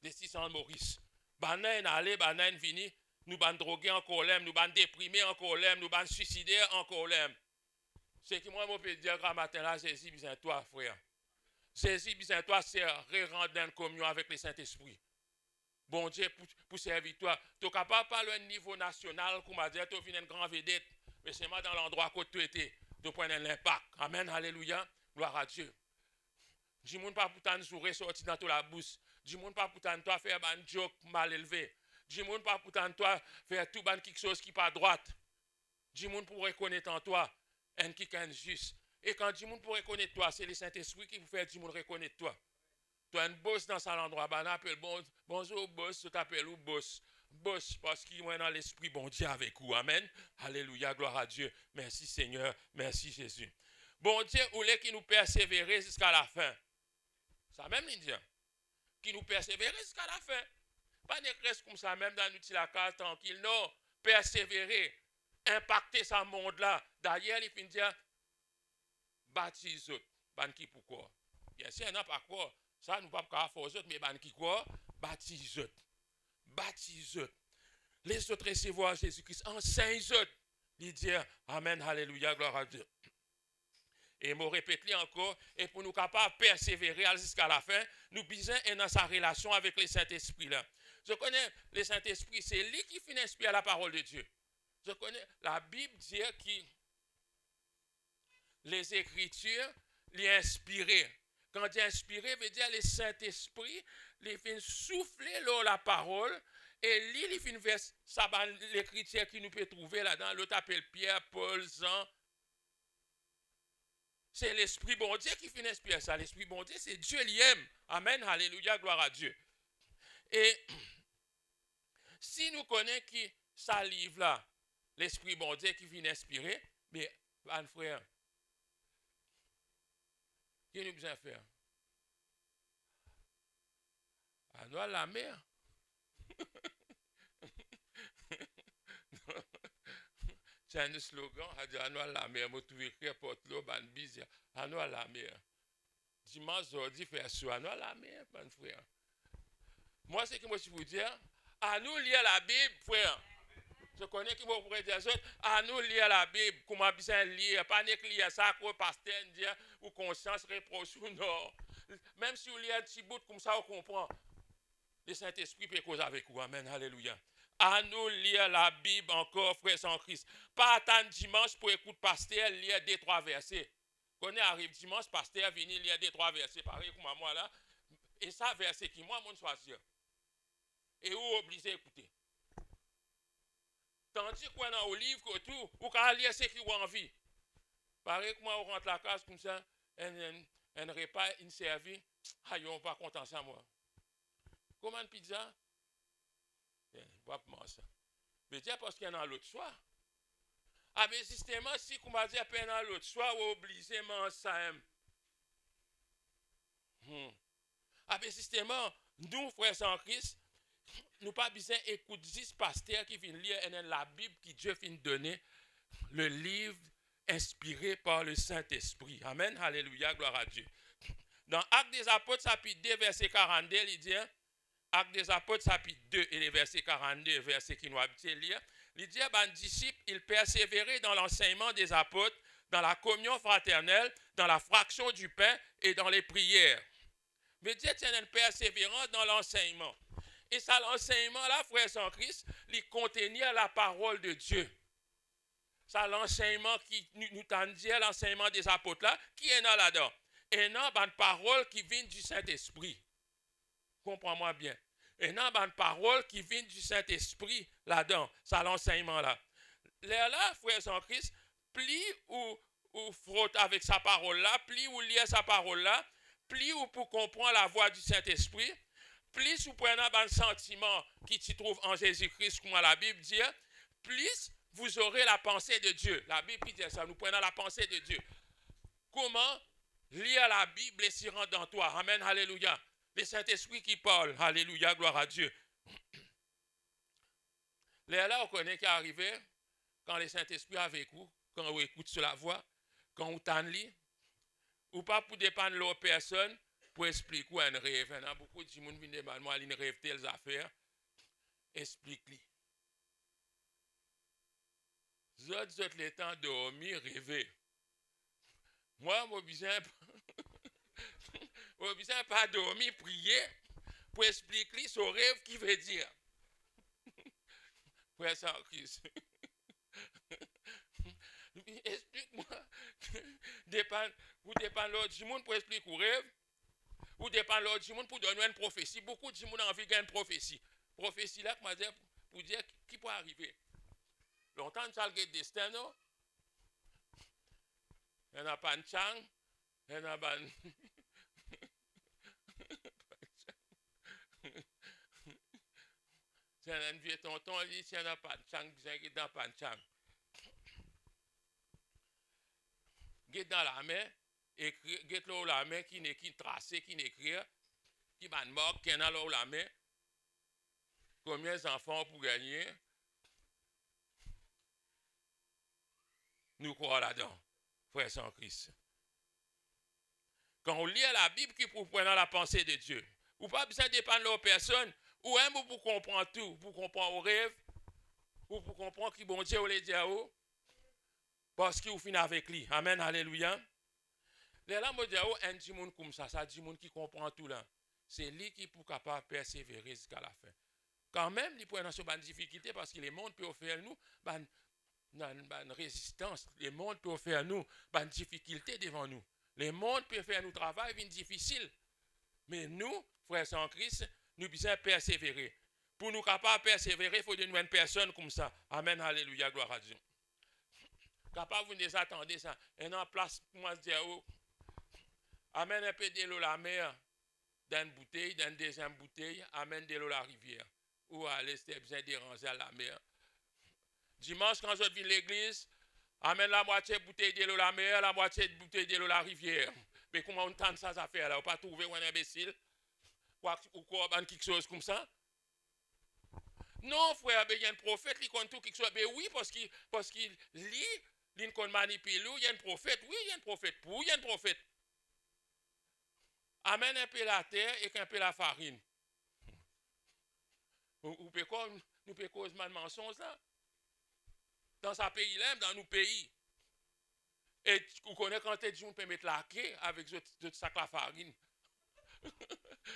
Les 600 Maurice. Banane allé, banane vini, nous ban drogués en colère, nous ban déprimés en colère, nous ban suicider en colère. C'est que moi, je peux dire qu'à matin là, Jésus, besoin toi, frère. Jésus, besoin toi, c'est rendre en communion avec le Saint-Esprit. Bon Dieu, pour servir toi. Tu es capable de parler à un niveau national, comme m'a dit, tu es une grande vedette. Mais c'est moi dans l'endroit où tu étais, tu prends l'impact. Amen, alléluia, gloire à Dieu. Dis-moi pas pour t'en ressortir dans toute la bouche. Dis-moi pas pour t'en toi faire un joke mal élevé. Dis-moi pas pour t'en toi faire tout quelque chose qui n'est pas droite. Dis-moi pour reconnaître en toi un qui est injuste. Et quand dis-moi pour reconnaître toi, c'est le Saint-Esprit qui vous fait dis-moi reconnaître toi. Tu as un boss dans cet endroit, on appelle bonjour boss, tu t'appelles ou boss. Boss, parce qu'il est dans l'esprit bon Dieu avec vous. Amen. Alléluia, gloire à Dieu. Merci Seigneur, merci Jésus. Bon Dieu, ou les qui nous persévérer jusqu'à la fin. Ça même l'Indien. Qui nous persévérer jusqu'à la fin. Pas de reste comme ça, même dans l'outil la case tranquille. Non, persévérer, impacter ce monde-là. D'ailleurs, il finit dire, baptise autres. Ban qui pourquoi? Bien sûr, il n'y a pas quoi. Ça, nous ne pouvons pas faire aux autres, mais ban qui quoi? Baptise autres. Baptise autres. Les autres recevoir Jésus-Christ. Enseigne autres. Il dit, Amen, Alléluia, gloire à Dieu. Et me répète encore, et pour nous capables de persévérer jusqu'à la fin, nous besoin dans sa relation avec le Saint-Esprit là. Je connais le Saint-Esprit, c'est lui qui finit inspirer la parole de Dieu. Je connais la Bible dit que les Écritures les inspirées. Quand dit inspiré, veut dire le Saint-Esprit, il fait souffler la parole, et lui, il fait vers ça, l'écriture qui nous peut trouver là-dedans, l'autre appelle Pierre, Paul, Jean. C'est l'Esprit bon Dieu qui fait inspirer ça. L'Esprit bon Dieu, c'est Dieu lui-même. Amen, alléluia, gloire à Dieu. Et si nous connaissons qui ça livre là, l'Esprit bon Dieu qui vient inspirer, mais, un frère, qu'est-ce que nous besoin faire? À nous à la mer. C'est un slogan, à nous à la mer. Je trouve écrit porte l'eau, ban bise, à nous à la mer. Dimanche, aujourd'hui, faire ça, à nous à la mer, mon frère. Moi, c'est que moi, je vous dire, à nous lire la Bible, frère. Je connais qui moi pourrait dire ça, à nous lire la Bible, comment bien lire, pas lire ça, quoi, pasteur, dire, ou conscience reproche ou non. Même si vous lisez un petit bout comme ça, on comprend. Le Saint-Esprit peut causer avec vous. Amen. Alléluia. À nous lire la Bible encore, frères en Christ. Pas attendre dimanche pour écouter pasteur lire 2-3 versets. Quand on arrive dimanche, pasteur vient lire 2-3 versets. Pareil comme moi là. Et ça, verset qui moi, mon choisir. Et vous obligez d'écouter. Tandis qu'on a au livre, tout, ou quand lire ce qui vous envie. Pareil que moi, on rentre la case comme ça, un repas, une servie, aïe, on pas content ça, moi. Comment une pizza? Pas pour ça. Mais dire parce qu'il y en a l'autre soir. Ah, mais justement, si vous m'avez dit à peine l'autre soir, vous obligez de ça. Ah, mais justement, nous, frères en Christ, nous pas besoin d'écouter 10 pasteurs qui viennent lire la Bible qui Dieu vient donner, le livre inspiré par le Saint-Esprit. Amen, alléluia, gloire à Dieu. Dans Actes des Apôtres, chapitre 2, verset 42, il dit, Actes des Apôtres, chapitre 2, et les versets 42, verset qui nous habituent lire, il dit, ben, disciples, ils persévéraient dans l'enseignement des apôtres, dans la communion fraternelle, dans la fraction du pain et dans les prières. Mais Dieu tient une persévérance dans l'enseignement. Et ça, l'enseignement-là, frères en Christ, il contenait la parole de Dieu. Ça, l'enseignement qui nous tend dire, l'enseignement des apôtres là, qui est là-dedans? Et non, une parole qui vient du Saint-Esprit. Comprends-moi bien. Et non, une parole qui vient du Saint-Esprit là-dedans. Ça, l'enseignement là. Là, frères en Christ, plie ou frotte avec sa parole là, plie ou lit sa parole là, plie ou pour comprendre la voix du Saint-Esprit, plus vous prenez un sentiment qui se trouve en Jésus-Christ, comme la Bible dit, plus vous aurez la pensée de Dieu. La Bible dit ça, nous prenons la pensée de Dieu. Comment lire la Bible et s'y rendre dans toi? Amen, alléluia. Le Saint-Esprit qui parle, alléluia, gloire à Dieu. Là, on connaît qui est arrivé quand le Saint-Esprit est avec vous, quand on écoute sur la voix, quand on t'en lit, ou pas pour dépendre de l'autre personne, pour expliquer un rêve. Il y a beaucoup de gens qui viennent demander moi, ils rêvent telles affaires. Explique-lui. Vous autres, le temps de dormir, rêver. Moi, je n'ai besoin pas dormir, prier, pour expliquer son rêve qui veut dire. Frère sans Christ. Explique-moi. Vous dépendez de l'autre monde pour expliquer le rêve. Ou dépend de l'autre monde pour donner une prophétie. Beaucoup de gens ont envie d'une prophétie. Prophétie là, pour dire qui peut arriver. Longtemps, ça le destin, non? Il n'y en a pas de chang. Il n'y en a pas de... C'est un vieux tonton, il dit, s'il n'y en a pas de chang, il n'y a pas de chang. Guide dans la main, guide là la main, qui tracé, qui écrit, qui va mort, qui est dans la main. Combien d'enfants pour gagner? Nous croyons là-dedans, frères sans Christ. Quand on lit la Bible, qui pour prendre la pensée de Dieu, ou pas besoin de dépendre de l'autre personne, ou un pour comprendre tout, pour comprendre au rêve, ou pour comprendre qui bon Dieu ou les diaos, parce qu'il finit avec lui. Amen, alléluia. Les là, moi, diao, un petit monde comme ça dit monde qui comprend tout là. C'est lui qui est capable de persévérer jusqu'à la fin. Quand même, il peut dans une difficulté parce que le monde peut offrir nous une résistance. Le monde peut offrir nous une difficulté devant nous. Le monde peut faire nous travail difficile. Mais nous, frères en Christ, nous devons persévérer. Pour nous capables de persévérer, il faut de nous une personne comme ça. Amen, alléluia, gloire à Dieu. Capable de nous attendre ça. Et en place pour moi dire, amène un peu de l'eau la mer dans une bouteille, dans une deuxième bouteille, amène de l'eau la rivière. Ou aller, c'était besoin de ranger à la mer. Dimanche, quand je viens à l'église, amène la moitié de bouteille de l'eau la mer, la moitié de bouteille de l'eau la rivière. Mais comment on tente ça, ça fait là? On pas trouver un imbécile? Ou quoi, quelque chose comme ça? Non, frère, il y a un prophète qui compte tout quelque chose. Mais oui, parce qu'il lit, il manipule, il y a un prophète. Oui, il y a un prophète. Pour, il y a un prophète. Amène un peu la terre et un peu la farine. Nous pouvons causer un mensonge là. Dans ce pays-là, dans nos pays. Et vous connaissez quand tu dis on peut mettre la quai avec ce sac la farine.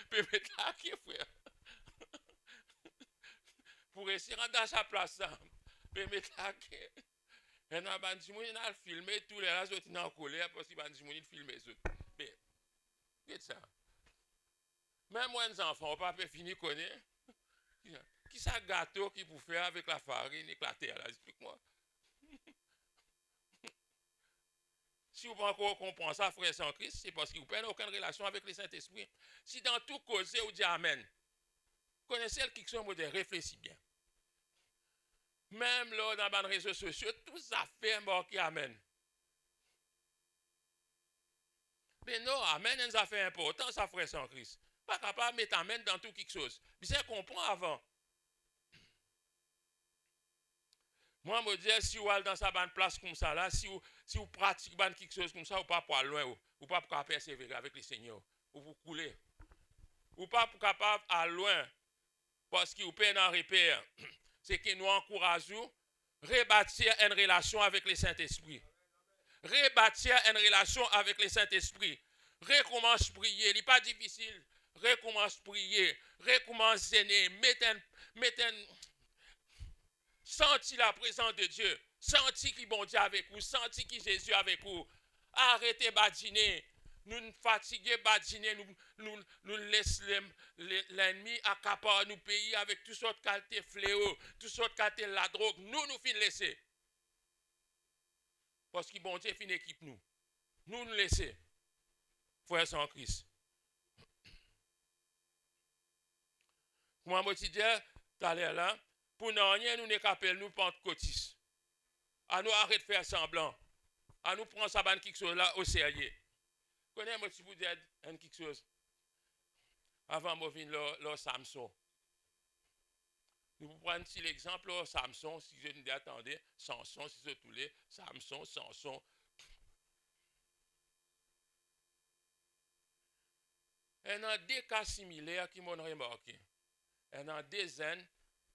peut mettre la quai, frère. Pour essayer de rentrer dans sa place, ça. Peut mettre la quai. Et dans le monde, il a filmé tous les autres qui sont en colère parce qu'il a filmé les autres. Mais, qu'est-ce que ça? Même moi, les enfants, on ne peut pas finir de connaître. Qui est ce gâteau qui vous faire avec la farine et la terre? Explique-moi. Si vous ne pouvez pas encore comprendre ça, frère sans Christ, c'est parce que vous n'avez aucune relation avec le Saint-Esprit. Si dans tout causé, vous dites Amen, connaissez le qui sont modèles, réfléchissez bien. Même là, dans les réseaux sociaux, tout ça fait marquer Amen. Mais non, Amen, c'est une affaire importante, ça, frère sans Christ. Pas capable de mettre Amen dans tout quelque chose. Bien comprendre avant. Moi, je me dis, si vous allez dans sa bonne place comme ça, là, si vous pratiquez quelque chose comme ça, vous ne pouvez pas loin, vous ne pouvez pas persévérer avec le Seigneur. Vous coulez. Vous ne pouvez pas capable à loin. Parce que vous pouvez en repère. C'est que nous encourageons rebâtir une relation avec le Saint-Esprit. Rebâtir une relation avec le Saint-Esprit. Recommence à prier. Il n'est pas difficile. Recommence à prier. Recommence à aimer. Mettez senti la présence de Dieu. Senti qu'il bon Dieu avec vous. Senti qu'il Jésus avec vous. Arrêtez badiner. Nous nous fatiguons badiner. Nous laissons l'ennemi accaparer nos pays avec toutes sortes de qualités fléaux. Toutes sortes de qualités de la drogue. Nous finissons laisser. Parce que bon Dieu finit équipe nous. Nous laisser. Frères sans Christ. Comment je dis, tout à l'heure là, pour nous rien, nous n'est qu'appel nous pentecôtistes. À nous arrêter de faire semblant. À nous prendre ça quelque chose là au sérieux. Connaissez-moi si vous dites quelque chose. Avant de venir le Samson. Nous prenons si l'exemple de Samson, si je dis attendez, Samson, si je tous les, Samson. Il y a deux cas similaires qui m'ont remarqué. Il y a des dizaines,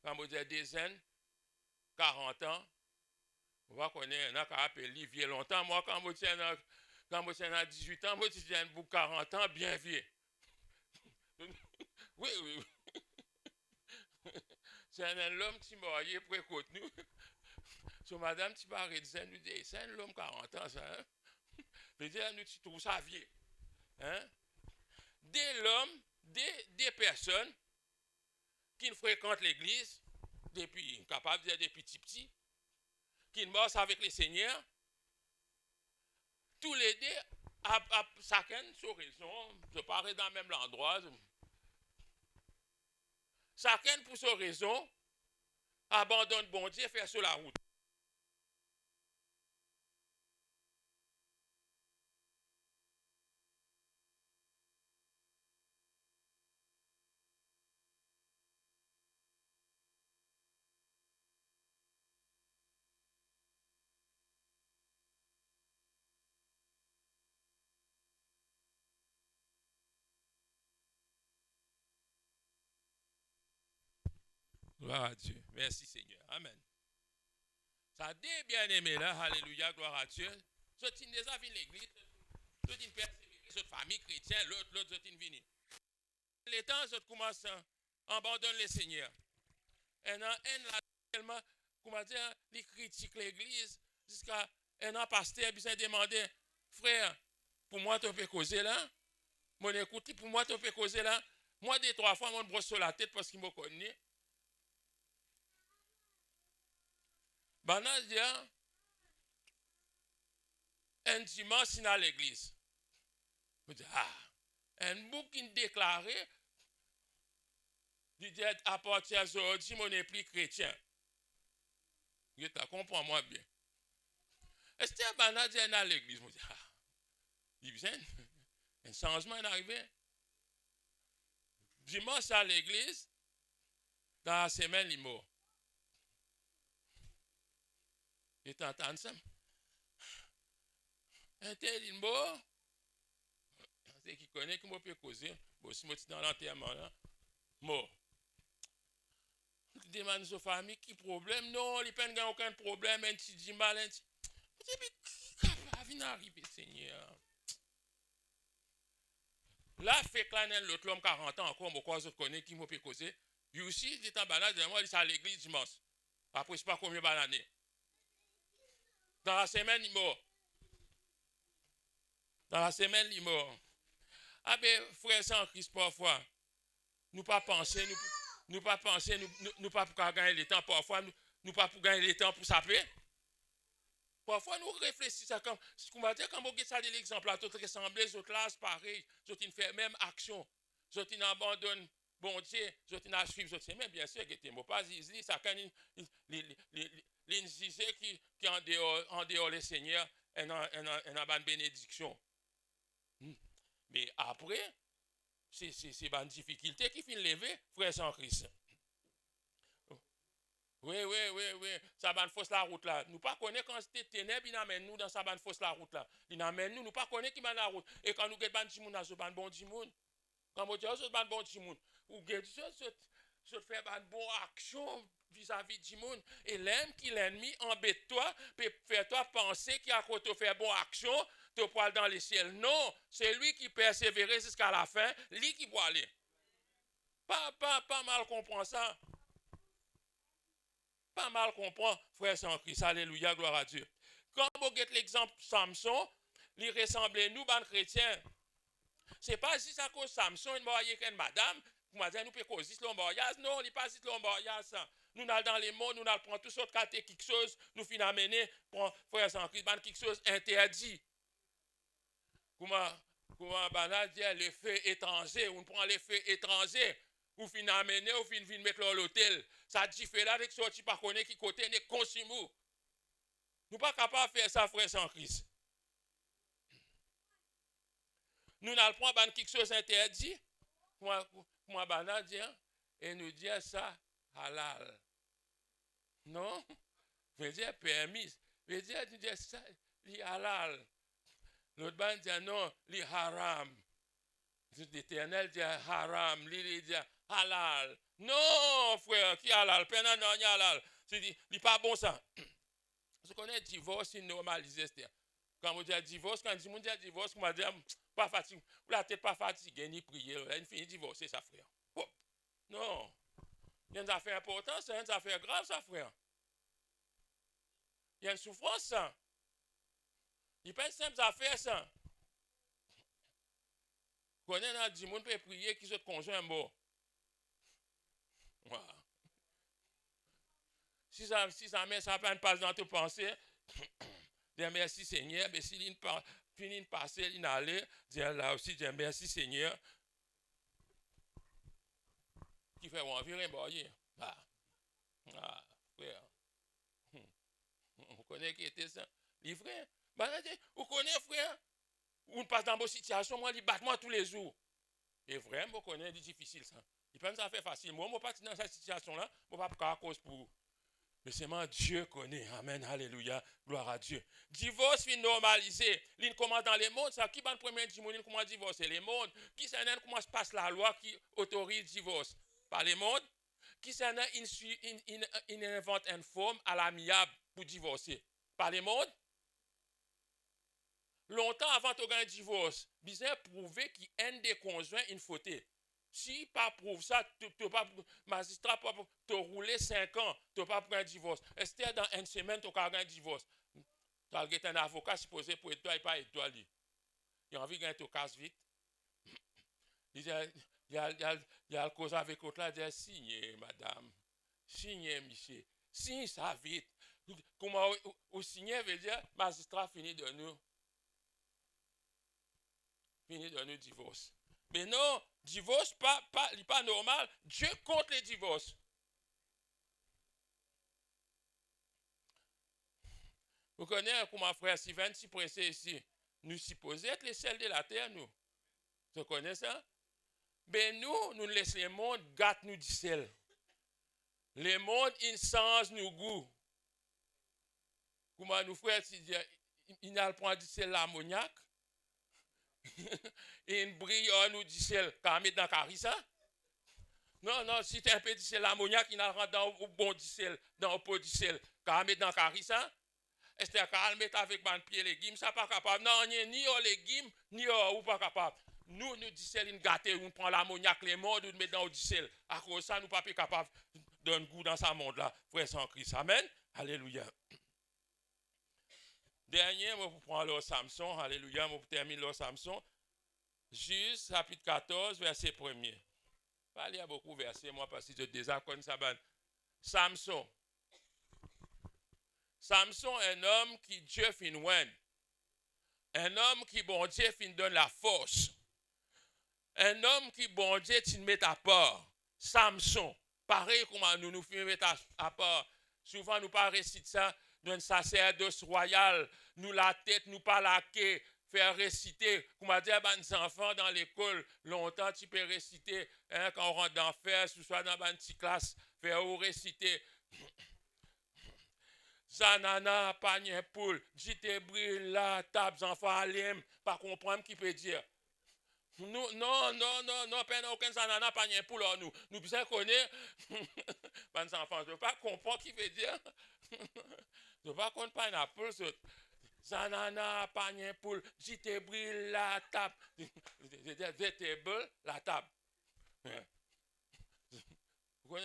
quand on dit dizaines, 40 ans, on va connaître un qui a appelé vieux longtemps. Moi, quand je tiens 18 ans, moi, je tiens pour 40 ans, bien vieux. Oui. C'est un homme qui m'a marié précoce nous. So, madame, tu parles de ça, nous dit, c'est un homme 40 ans, ça. Hein? Mais nous, tu trouves ça vieux. Hein? Des personnes qui fréquentent l'église, depuis, capable de dire depuis petit, qui marchent avec le Seigneur, tous les deux, chacun sur raison, je parle dans le même endroit, chacun pour sa raison, abandonne bon Dieu et fait sur la route. Gloire à Dieu. Merci Seigneur. Amen. Ça a des bien-aimés là. Alléluia. Gloire à Dieu. Ceux qui déjà viennent l'église, ceux qui persévèrent, cette famille chrétienne, l'autre, ceux qui viennent. Les temps, ceux qui commencent à abandonner le Seigneur. Et un là, tellement, comment dire, ils critiquent l'église jusqu'à un pasteur, il s'est demandé, frère, pour moi, tu peux causer là? Mon écoute, pour moi, tu peux causer là? Moi, 2-3 fois, je me brosse sur la tête parce qu'il me connaît. Banal dit, un dimanche dans l'église. Je dis, un bouc qui déclaré, il dit, à partir d'aujourd'hui, mon esprit chrétien. Je te comprends-moi bien. Est-ce que un banal dit dans l'église? Je dis, il vient, un changement est arrivé. Dimanche à l'église, dans la semaine, il est mort. Et tu entends ça? Un tel, il est mort. C'est qui connaît qui peut causer. Bon, si je suis dans l'enterrement, là, mort. Tu demandes aux familles qui problème? Non, il n'y a aucun problème. Un petit dit mal, un petit. Je dis, mais qu'est-ce qui va arriver, Seigneur? Là, fait que l'autre homme 40 ans encore, pourquoi je connais qui peut causer. Lui aussi, il est en balade, moi, il est à l'église dimanche. Après, je ne sais pas combien d'années. Dans la semaine, il est mort. Dans la semaine, il est mort. Ah ben, frère sans Christ, parfois, nous pas penser, nous pas penser, nous pas pour gagner le temps, parfois, nous pas pour gagner le temps pour saper. Parfois, nous réfléchissons comme, on va dire, quand on regarde ça de l'exemple, à tout ressembler, les autres là, c'est pareil, les autres font même action, les autres abandonnent, bon Dieu, les autres à suivre, les autres, mais bien sûr, que tu ne pas dit, ça quand les qui en dehors les seigneurs, et en bonne bénédiction. Mais après, c'est une difficulté qui finit lever, frère sans Christ. Oui. Ça va fausse la route là. Nous pas connaît quand c'était ténèbres, il amène nous dans sa bande fausse la route là. Il amène nous pas connaît qui va la route. Et quand nous get ban timoun, ça ban bon timoun. Quand vous dites ban bon timoun, ou get se fait ban bon action vis-à-vis du monde. Et l'aime qui l'ennemi embête toi, peut faire toi penser qu'il a côté faire bon action, te poil dans les ciels. Non, c'est lui qui persévère jusqu'à la fin, lui qui va aller. Pas mal comprendre ça. Pas mal comprendre, frère sans Christ. Alléluia, gloire à Dieu. Quand vous avez l'exemple Samson, il ressemblait nous, ban chrétiens. C'est pas si ça cause Samson, il m'a qu'une madame, pour dire nous pouvons causer l'omboyage. Non, il n'est pas si l'omboyage. Nous allons dans les mondes, nous allons prendre toutes sortes de cas quelque chose, nous finissons amener, pour frère sans Christ, quelque chose interdit. Comment banal dit l'effet étranger, on prend l'effet étranger. Ou fin amener, ou fin mettre l'hôtel. Ça dit fait là, que tu pas connaître qui côté n'est consimou. Nous pas capable de faire ça, frère sans Christ. Nous n'allons pas quelque chose interdit. Moi, banal dit, et nous dire ça halal. Non? Veut dire permis. Veut dire ça, li halal. L'autre ban dit non, li haram. L'Éternel dit haram, li dit halal. Non, frère, qui halal? Penan non, y halal. C'est dit, il pas bon ça. Vous connaissez divorce, il normalise. Quand vous dites divorce, quand vous dites divorce, vous m'avez dit, pas fatigué. Vous la tête pas fatigué, ni prier. Il finit divorcer, ça, frère. Oh. Non. Il y a une affaire importante, c'est une affaire grave, ça, frère. Il y a une souffrance, ça. Il n'y a pas une simple affaire, ça. Vous connaissez, du monde peut prier qui se conjoint mort. Voilà. Si ça met ça pas passe dans tes pensées, dis merci Seigneur, mais si il finit de passer, il allait, dire là aussi, dis merci Seigneur, qui fait envie remboyer. Frère. Vous connaissez qui était ça? Les frères. Vous connaissez frère? Vous passe dans vos situations, moi, il bat moi tous les jours. Et vraiment, vous connaissez, c'est difficile ça. Il peut ça faire facile. Moi, je ne suis pas dans cette situation-là, je ne suis pas à cause pour vous. Mais seulement Dieu connaît. Amen. Alléluia. Gloire à Dieu. Divorce est normalisé. Il commence dans les mondes. Ça, qui va le premier dimanche, comment divorcer? Les mondes. Qui s'en est, comment se passe la loi qui autorise le divorce? Par les mondes. Qui s'en est, il invente une forme à l'amiable pour divorcer? Par les mondes. Longtemps avant de gagner un divorce, bizarre prouver qu'il y a un des conjoints une faute. Si pas prouve ça, tu pas magistrat pas te rouler 5 ans, tu pas prendre un divorce. Est-ce que dans une semaine tu as un divorce? Tu as un avocat supposé pour être toi et pas être toi. Il a envie de gagner ton casse vite. Il y a le cause avec l'autre là, il dit signez madame, signez monsieur, signez ça vite. Comment au signer veut dire magistrat finit de nous. Finit de nous divorce. Mais non, divorce pas normal. Dieu compte les divorces. Vous connaissez comment frère Steven si pressé ici. Nous supposons être les seuls de la terre, nous. Vous connaissez ça? Mais nous laissons le monde gâter nous du sel. Le monde, il change nos goûts. Comment nous frères, il n'a pas du sel l'ammoniac. Et une brille, nous dit sel, quand mettre dans carissa. Non, si tu as un peu de sel l'ammoniac, il n'a pas dans le bon du sel, dans le pot du sel, quand mettre dans carissa. Est-ce que tu mettre avec mon pied légumes, ça pas capable. Non, ni aux légumes, ni ou pas capable. Nous du sel, une gâté, on prend l'ammoniac, les morts, nous mettons dans du sel. À cause de ça, nous pas capable de donner goût dans ce monde-là. Frère sans Christ. Amen. Alléluia. Dernier, je vous prends le Samson. Alléluia. Je vous termine le Samson. Juste, chapitre 14, verset 1er. Pas lire beaucoup de versets, moi, parce que je désaccorde ça. Samson. Samson est un homme qui Dieu fin loin. Un homme qui, bon Dieu, fin donne la force. Un homme qui, bon Dieu, tu met à part. Samson. Pareil comme nous fin mettre à part. Souvent, nous pas réciter ça d'un sacerdoce royal. Nous la tête, nous pas la queue. Faire réciter, comme on dit à des enfants dans l'école, longtemps tu peux réciter, hein, quand on rentre dans faire, soit dans une petite classe, faire réciter. Zanana, panier poule, jite brille la table, enfants alim, pas comprendre qui peut dire. Nous, non, pas aucun zanana, panier poule, nous bien connaître. Les enfants, je ne pas comprendre qui veut dire. Je ne pas comprendre pineapple, zanana, panier poule, jite brille la table. Vegetable, la table.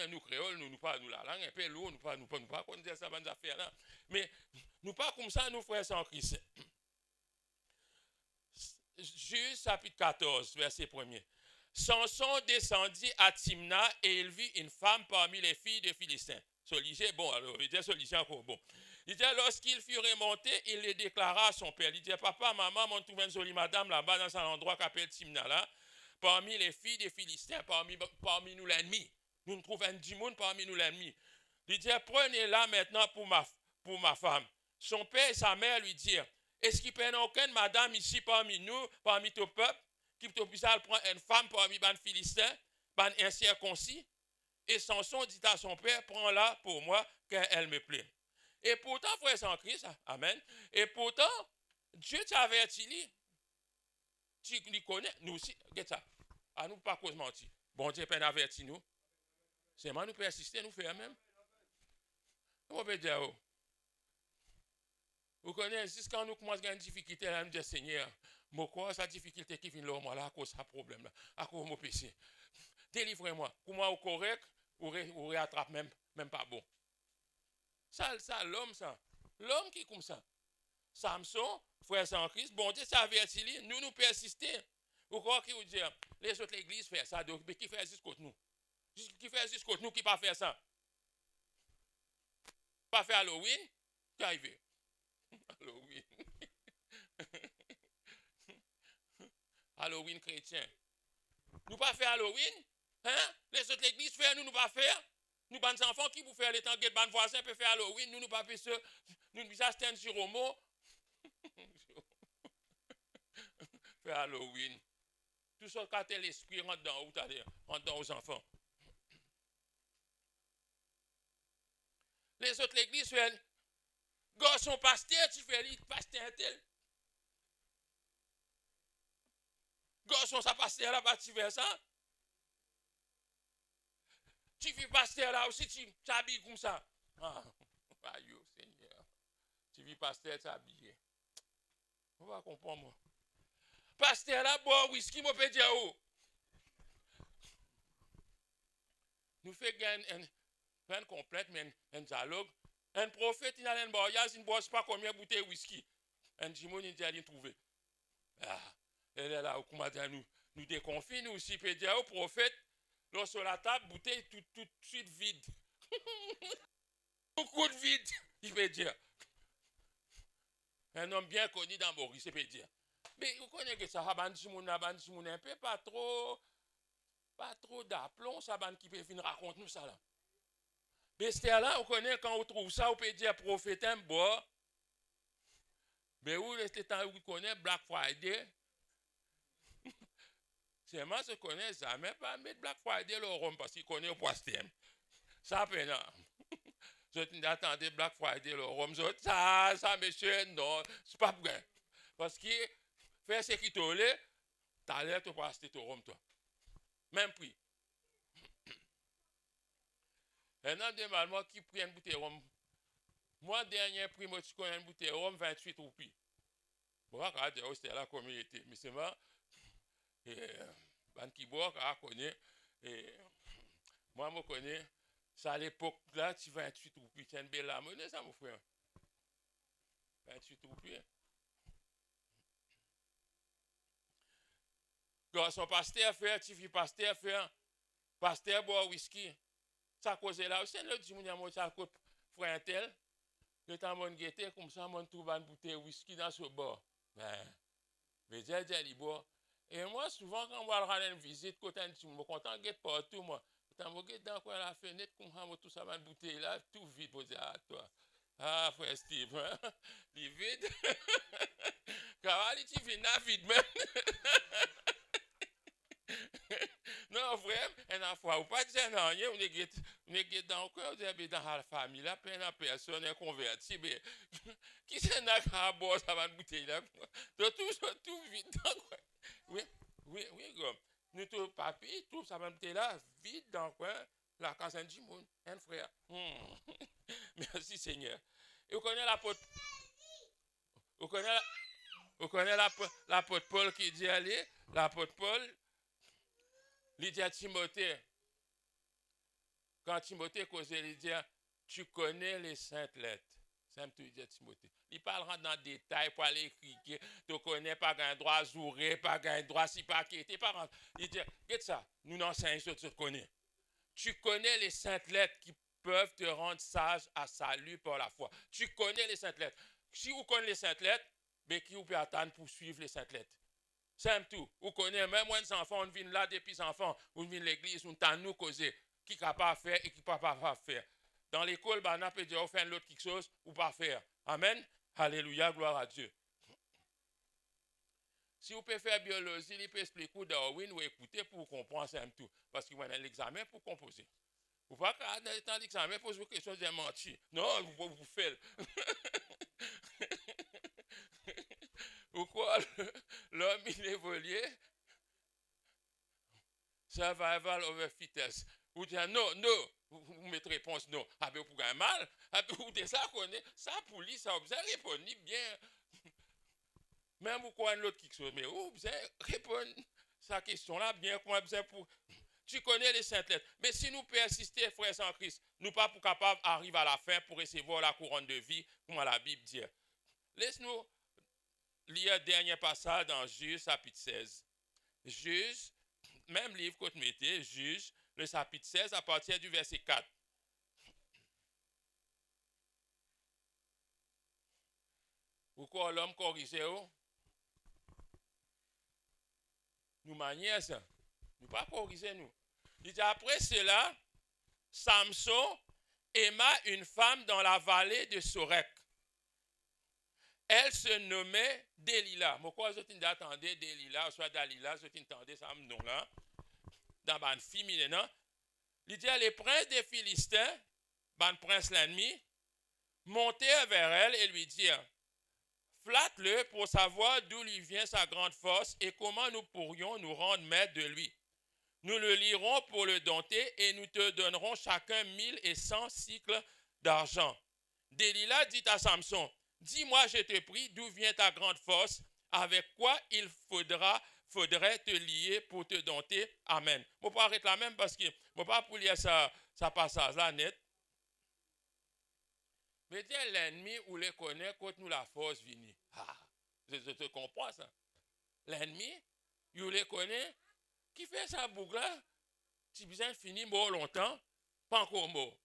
Nous créoles, nous pas nous la langue un peu lourd, nous pas qu'on dit ça bonnes affaires là. Mais nous pas comme ça nous frères en Christ. Juge chapitre 14 verset 1er. Samson descendit à Timna et il vit une femme parmi les filles de Philistins. Soligé, bon, alors, il dit Soligé encore bon. Il dit, lorsqu'il fut remonté, il le déclara à son père. Il dit, papa, maman, m'ont trouvé une jolie madame là-bas dans un endroit qu'appelle Timna là, parmi les filles des Philistins, parmi nous l'ennemi. Nous trouvons un dimoun parmi nous l'ennemi. Il dit, prenez-la maintenant pour ma femme. Son père et sa mère lui dirent, est-ce qu'il n'y a aucune madame ici parmi nous, parmi ton peuple, qui peut prendre une femme parmi les Philistins, les incirconcis? Et Samson dit à son père, prends-la pour moi, car elle me plaît. Et pourtant, frère en Christ, amen. Et pourtant, Dieu t'avertit, tu le connais, nous aussi, regarde ça. À nous pas cause mentir. Bon Dieu peine averti nous. C'est moi nous persister, nous faire même. On peut dire, oh. Vous connaissez, quand nous commençons à avoir une difficulté, là, nous disons, Seigneur, moi, quoi, cette difficulté qui vient là, là, à cause de ce problème, là, à cause de mon péché. Délivrez-moi. Comment au correct, ou réattrape même pas bon. Ça, l'homme, ça. L'homme qui est comme ça. Samson, frère en Christ, bon Dieu, ça avertit, nous persister. Vous croyez qu'il vous dit, les autres églises font ça, donc, mais qui fait juste contre nous? Qui fait juste contre nous, qui pas fait ça? Pas faire Halloween, qui arrive? Halloween. Halloween chrétien. Nous pas faire Halloween? Hein? Les autres églises font, nous pas faire? Nous, les enfants qui vous font les temps que les voisins peuvent faire Halloween, nous pas faire ça. Nous ne pouvons pas sur homo. Faire Halloween. Tout ça, quand l'esprit rentre dans aux enfants. Les autres l'église font, garçon pasteur, tu fais pasteur tel. Garçon, ça pasteur là, tu fais ça. Tu fais pasteur là aussi, tu t'habilles comme ça. Ah, aïe, Seigneur. Tu vis pasteur, tu habillé. On va comprendre, moi. Pasteur là, bois whisky, moi, peut dire, oh. Nous faisons une complète, mais un dialogue. Un prophète, il a un voyage, il ne boit pas combien de bouteilles de whisky. Un dimon, il dit, il trouver. Ah, elle est là, comment dire, nous déconfine, nous aussi, peut dire au prophète, là sur la table, bouteille tout de suite vide. Beaucoup de vide, il peut dire. Un homme bien connu dans Maurice, il peut dire. Mais vous connaissez que ça, un peu pas trop d'aplomb, ça, qui peut venir raconter nous ça là. Mais c'est là, on connaît quand on trouve ça, on peut dire prophète un bois. Mais où est-ce que vous connaissez Black Friday? C'est moi je connais jamais pas mettre Black Friday le rhum parce qu'il connaît au poisson. Ça peine. Je attendais Black Friday le rhum. Ça, monsieur, non, c'est pas vrai. Parce que faire ce qui te l'est, t'as l'air de pas acheter ton rhum, toi. Même prix. Un homme de qui prend une bouteille de rhum. Moi, dernier prix, moi, tu connais une bouteille de rhum, 28 roupies. Bon, regardez, c'était là comme il était. Mais c'est moi, ban qui boit, connaît. Moi, je connais. Ça à l'époque, là, tu 28 roupies. C'est une belle monnaie, ça, mon frère. 28 roupies. Garçon pasteur faire, tu vis pasteur faire. Pasteur boit whisky. Ça cause là aussi, le dit, mon ça cause frère tel. Le temps mon guetté, comme ça, mon trouve une bouteille de whisky dans ce bord. Mais j'ai boit. Et moi, souvent, quand on va rendre une visite, quand je suis content de guetter partout, moi. Quand je guette dans la fenêtre, comme ça, tout ça, une bouteille là, tout vide, pour dire à toi. Ah, frère Steve, hein? Il est vide. Car il est vide même. Non, frère, une fois, ou pas dire non, rien, on est guette. Mais dans la famille, là, plein de personnes sont converties, mais qui c'est n'a boire ça va bouteille là? Tout vide. Oui, oui, comme. Nous tous papier, tout ça va bouteille là, vide dans le coin, la caserne du monde, un frère. Merci Seigneur. Et vous connaissez l'apôtre, vous connaissez, vous connaissez l'apôtre Paul qui dit allez, l'apôtre Paul, il dit à Timothée, quand Timothée causait, il dit, tu connais les saintes lettres. C'est un petit Timothée. Il parlera dans le détail pour aller écrire. Tu connais pas un droit zouré, pas un droit si pas qui était pas. Il dit, qu'est-ce ça? Nous n'enseignons ce que tu connais. Tu connais les saintes lettres qui peuvent te rendre sage à salut par la foi. Tu connais les saintes lettres. Si vous connaissez les saintes lettres, mais qui vous peut attendre pour suivre les saintes lettres? C'est tout. Vous connaissez, même moi, les enfants, on vient là depuis les enfants, on vient l'église, on t'a nous causer. Qui est capable de faire et qui ne peut pas faire. Dans l'école, on peut dire, on fait l'autre quelque chose ou pas faire. Amen. Alléluia, gloire à Dieu. Si vous pouvez faire biologie, il peut expliquer Darwin ou écouter pour comprendre ça tout. Parce qu'il y a l'examen pour composer. Vous ne pouvez pas, dans le temps d'examen, poser une question de mentir. Non, vous faites. Pourquoi l'homme, il évolue? Survival over fittest. Vous dites non, non. Vous mettez réponse non. Ah ben, vous pouvez mal. Ah ben, vous dites ça, connaît. Ça, pour lui, ça, vous avez répondu bien. Même vous croyez l'autre quelque chose. Mais vous avez répondu sa question-là bien. Pour... Tu connais les saintes lettres. Mais si nous persistons, frères en Christ, nous pas pour capable d'arriver à la fin pour recevoir la couronne de vie, comme la Bible dit. Laisse-nous lire le dernier passage dans Juge, chapitre 16. Juge, même livre que tu mettez, Juge, le chapitre 16, à partir du verset 4. Pourquoi l'homme corrigé? Nous manions ça. Nous pas corriger nous. Il dit après cela, Samson aima une femme dans la vallée de Sorek. Elle se nommait Delilah. Pourquoi je t'attendais Delilah, soit Dalila, je t'attendais ça nom là. Dans ban fille non. Il dit les princes des Philistins, ban prince l'ennemi, montèrent vers elle et lui dirent flatte-le pour savoir d'où lui vient sa grande force et comment nous pourrions nous rendre maîtres de lui. Nous le lirons pour le dompter et nous te donnerons chacun 1100 cycles d'argent. Delilah dit à Samson, dis-moi, je te prie, d'où vient ta grande force, avec quoi il faudrait te lier pour te dompter. Amen. Je ne vais pas arrêter là même parce que je ne vais pas pour lire ça passage là net. Mais dire l'ennemi ou les connaît quand nous la force vient. Ah, je te comprends ça. L'ennemi, il les connaît, qui fait ça boucle là, si besoin fini mort longtemps, pas encore mort.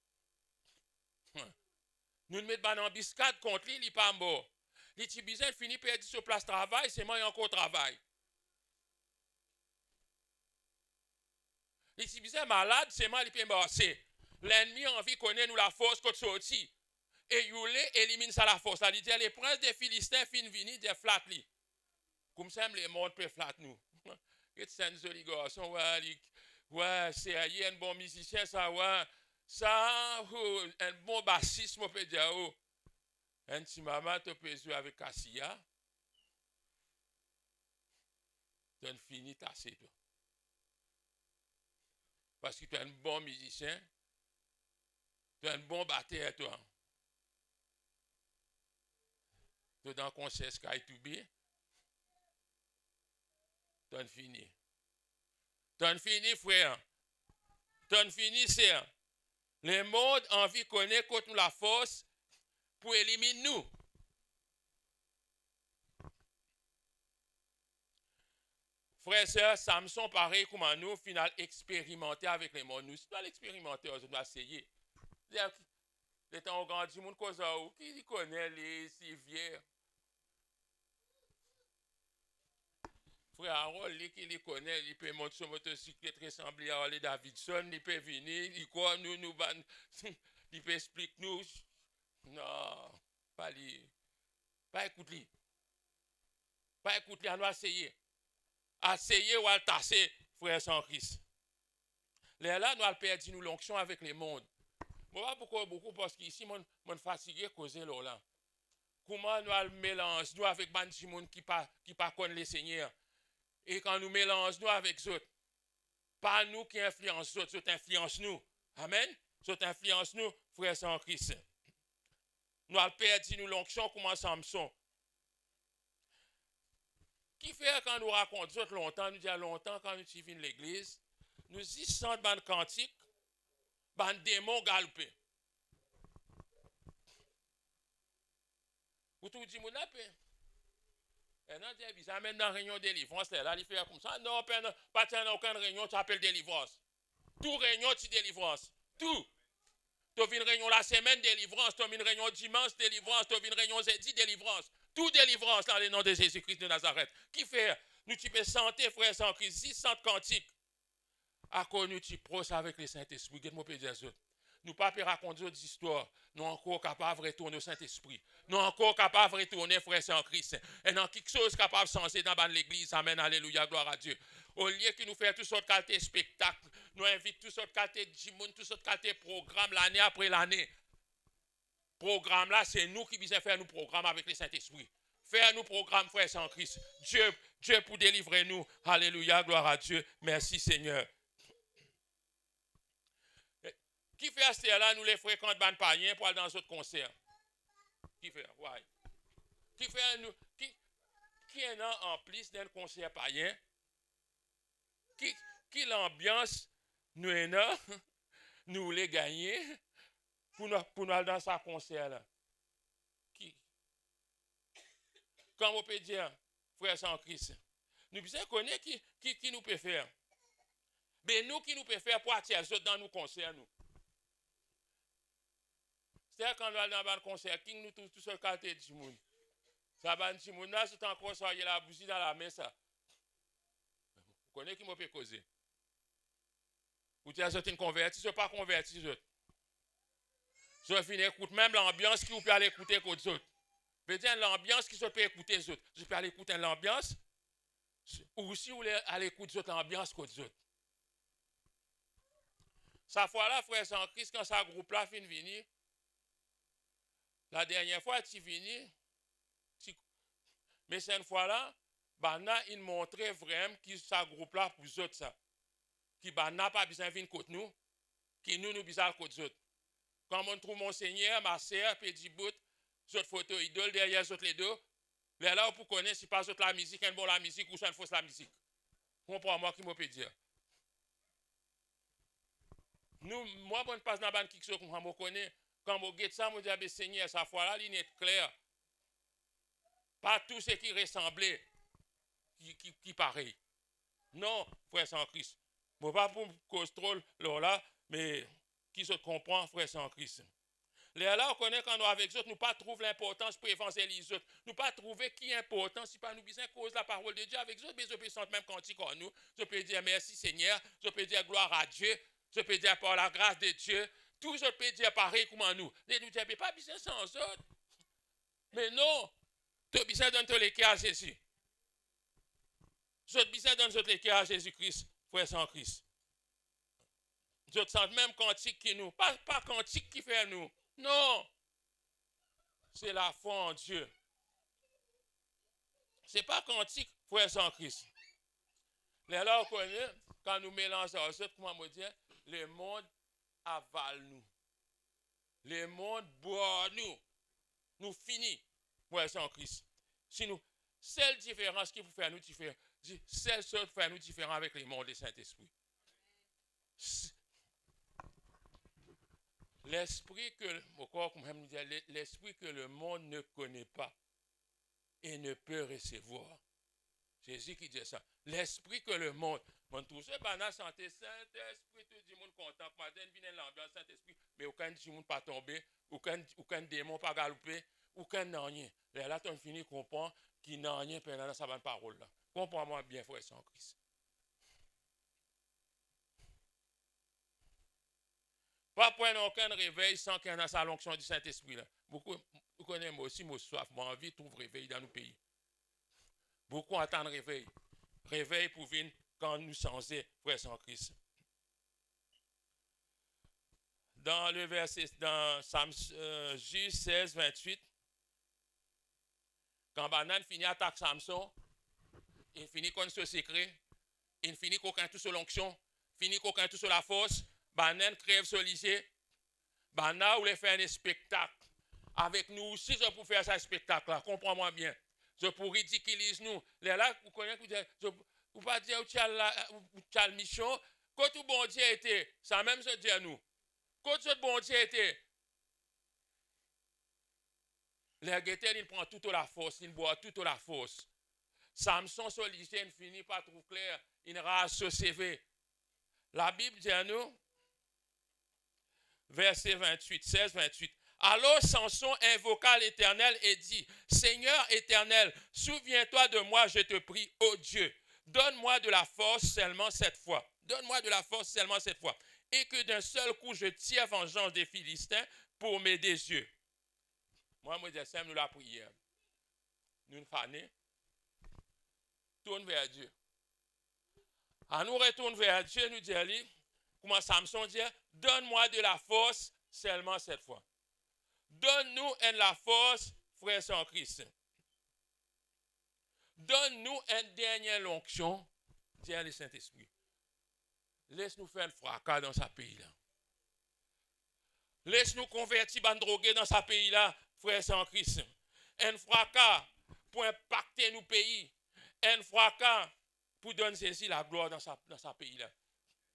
Nous ne mettons pas en embuscade contre lui, il n'est pas mort. Les petits besoin fini perdu sur place de travail, c'est moi qui encore travail. Les petits besoin malade, c'est moi qui peut marcher. L'ennemi a envie de connaître nous la force qu'on sortit. Et il élimine ça la force. Il dit les princes des Philistins fin venir des flat li. Comme ça les mondes peuvent flat nous. C'est un joli garçon, ouais, c'est un bon musicien, ça, ouais. Ça, un bon bassiste, on peut dire, un petit maman, tu peux jouer avec Cassia. Tu as fini tassé, toi. Parce que tu es un bon musicien, tu es un bon batteur, toi. Tu es dans le concert Sky to Be. Tu as fini. Tu as fini, frère. Tu as fini, sœur. Le monde a envie de connaître contre nous la force pour éliminer nous. Frères et sœurs, Samson, pareil comme nous, au final, expérimenter avec les mondes. Nous, si tu dois l'expérimenter, on doit essayer. Les temps au grand du monde, qui connaît les civières? Frère Harold, qui les connaît, il peut monter sur motocyclette ressemblée à Harley Davidson, il peut venir, il croit, il peut expliquer nous. Non, pas lui. Pas écouter. Pas écouter, on doit essayer. Essayer ou à tasser, frère sans Christ. Là, nous allons perdre nous l'onction avec les mondes. Moi, pourquoi beaucoup? Parce qu'ici, je suis fatigué causer là. Comment nous allons mélanger nous avec des gens qui ne connaissent les seigneurs? Et quand nous mélangeons nous avec eux, pas nous qui influençons eux, eux influencent nous. Amen. Eux influencent nous, frères en Christ. Nous allons perdre nous l'onction comme Samson. Qui fait quand nous racontons longtemps, nous disons longtemps quand nous venons à l'église, nous disons ban cantique, ban démon galopé. Ou tout dit mon appel. Et non, ils amènent dans la réunion de délivrance, là, ils font comme ça. Non, pas dans aucune réunion, tu appelles délivrance. Tout réunion, tu délivrance. Tout. Tu as une réunion la semaine, délivrance. Tu as une réunion dimanche, délivrance. Tu as une réunion jeudi, délivrance. Tout délivrance dans le nom de Jésus-Christ de Nazareth. Qui fait? Nous, tu peux santé, frère, sans Christ, 600 cantiques. À quoi nous, tu pros avec le Saint-Esprit. Qu'est-ce que je dire? Nous ne pouvons pas raconter des histoires. Nous sommes encore capables de retourner au Saint-Esprit. Nous sommes encore capables de retourner, frère, sans Christ. Et dans quelque chose capable de changer dans l'église. Amen, alléluia, gloire à Dieu. Au lieu que nous fassions toutes sortes de qualités de spectacles, nous invitons toutes sortes de qualités de jimoun, toutes sortes de qualités de programmes l'année après l'année. Programme là, c'est nous qui visons faire nos programmes avec le Saint-Esprit. Faire nos programmes, frère, sans Christ. Dieu pour délivrer nous. Alléluia, gloire à Dieu. Merci, Seigneur. Qui fait à ce là, nous les fréquentons ban païens pour aller dans d'autres concerts. Qui fait? Ouais. Qui fait nous qui est en plus d'un concert païen? Qui l'ambiance nous est là, nous les gagner pour nous aller dans ce concert là? Qui? Comme on peut dire, frère sans Christ, nous besoin connaître qui nous peut faire. Mais nous qui nous peut faire pour attirer les autres dans nos concerts nous. C'est quand nous allons dans le concert, qui nous tous sur le quartier du monde. Ça va du monde là, c'est encore ça, il y a la bougie dans la main ça. Vous connaissez qui m'a peut causer? Ou tu as une converti, je ne pas converti. Je finis écoute même l'ambiance qui vous peut aller écouter que les autres. Je veux dire l'ambiance qui se peut écouter les autres. Je peux aller écouter l'ambiance, ou si vous voulez aller écouter l'ambiance que les autres. Sa fois là, frère sans Christ, quand ça groupe là fin venir, la dernière fois, tu venu, mais cette fois-là, Bana, il montrait vraiment qui ça groupe là pour les autres ça. Qui Bana pas besoin de venir contre nous, qui nous besoin de contre les autres. Quand on trouve mon Seigneur, ma sœur, Pédi Bout, autres photos idoles derrière les autres les deux, là pour connaître si pas la musique, un bon la musique ou ça ne fausse la musique. Comprends-moi qui me peut dire. Nous, moi, je passe dans la qui chose comme je connais. Quand je regarde ça, je dis, Seigneur, sa foi là, il est clair. Pas tout ce qui ressemblait, qui pareil. Non, frère sans Christ. Je ne pas pour contrôler là, mais qui se comprend, frère sans Christ. Là, on connaît quand nous avec eux, nous pas trouver l'importance pour évangéliser eux. Nous pas trouver qui est important, si pas nous besoin cause la parole de Dieu avec eux, mais je peux sentir même cantique en nous. Je peux dire merci Seigneur, je peux dire gloire à Dieu, je peux dire par la grâce de Dieu. Tout je peux dire pareil comme nous. Ne nous disons pas besoin sans eux. Mais non, tu as besoin de les cœurs à Jésus. Je as besoin de les cœurs à Jésus-Christ, frère sans Christ. Je te sens même cantique qui nous, pas cantique qui fait nous. Non, c'est la foi en Dieu. Ce n'est pas quantique, frère sans Christ. Là, on connaît, quand nous mélangeons ensemble, comment me dire, le monde avale nous. Le monde boit nous. Nous finissons, frère sans Christ. Si nous, seule différence qui vous fait nous différents, celle seule fait nous différents avec le monde des Saint-Esprit. L'esprit que le monde ne connaît pas et ne peut recevoir. Jésus qui dit ça. L'esprit que le monde, tout ce banal santé, Saint-Esprit, tout le monde content, madame vient l'ambiance Saint-Esprit, mais aucun monde pas tombé, aucun démon pas galopé, aucun n'a rien. Là, tu finis de comprendre qu'il n'a rien pendant sa bonne parole là. Comprends-moi bien, frère sans Christ. Pas prendre aucun réveil sans qu'il y ait dans sa l'onction du Saint-Esprit. Beaucoup, vous connaissez moi aussi, moi soif, moi envie de trouver réveil dans nos pays. Beaucoup attendent réveil. Réveil pour venir quand nous changer, frère sans Christ. dans le verset, dans Juge 16, 28, quand Banan finit attaque Samson, il finit contre ce secret, il finit qu'aucun tout sur l'onction, finit qu'aucun tout sur la force, Banan crève ce lycée, Banan voulait faire un spectacle avec nous. Si je peux faire ce spectacle-là, comprends-moi bien, je peux ridiculiser nous. Les là, vous connaissez, je ne pas dire où tu as la mission, quand tout bon Dieu était, ça même se dit à nous. Quand tout bon Dieu était, les guetteurs, ils prennent toute la force, ils boivent toute la force. Samson, ce lycée, finit pas trop clair, il rase ce CV. La Bible dit à nous, verset 28, 16, 28. Alors Samson invoqua l'Éternel et dit, Seigneur éternel, souviens-toi de moi, je te prie, ô Dieu. Donne-moi de la force seulement cette fois. Donne-moi de la force seulement cette fois. Et que d'un seul coup, je tire vengeance des Philistins pour mes désieux. Moi, je dis, nous la prière. Nous nous fanons. Tourne vers Dieu. À nous retourne vers Dieu, nous dit, comment Samson dit, donne-moi de la force seulement cette fois. Donne-nous la force, frères en Christ. Donne-nous une dernière onction, dit le Saint-Esprit. Laisse-nous faire un fracas dans ce pays-là. Laisse-nous convertir les drogués dans ce pays-là, frères en Christ. Un fracas pour impacter nos pays. Un fracas pour donner ceci la gloire dans ce pays-là.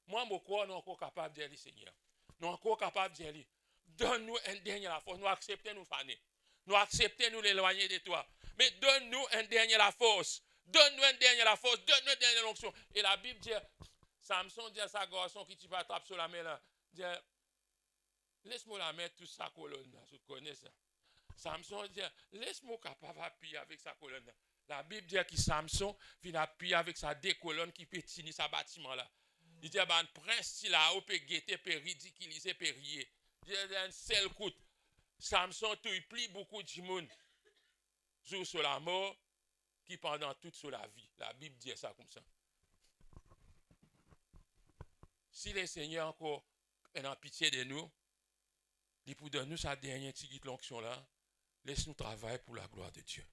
Moi, je crois que nous sommes encore capables de dire, Seigneur. Nous sommes encore capables de dire, donne-nous une dernière force. Nous acceptons nous faner. Nous acceptons nous l'éloigner de toi. Mais donne-nous une dernière la force. Donne-nous une dernière la force. Donne-nous une dernière onction. Et la Bible dit, Samson dit à sa garçon qui tu vas taper sur la main là, dit, laisse-moi la mettre toute sa colonne là. Tu connais ça. Samson dit, laisse-moi capable d'appuyer avec sa colonne là. La Bible dit que Samson vient appuyer avec sa deux colonnes qui pétinent sa bâtiment là. Il dit, ben, prince là, on peut guetter, peut ridiculiser, peut rier. Il dit, un seul coup. Samson, il plie beaucoup de monde. Joue sur la mort, qui pendant toute sur la vie. La Bible dit ça comme ça. Si le Seigneur encore est en pitié de nous, il peut donner nous sa dernière petite onction là, laisse-nous travailler pour la gloire de Dieu.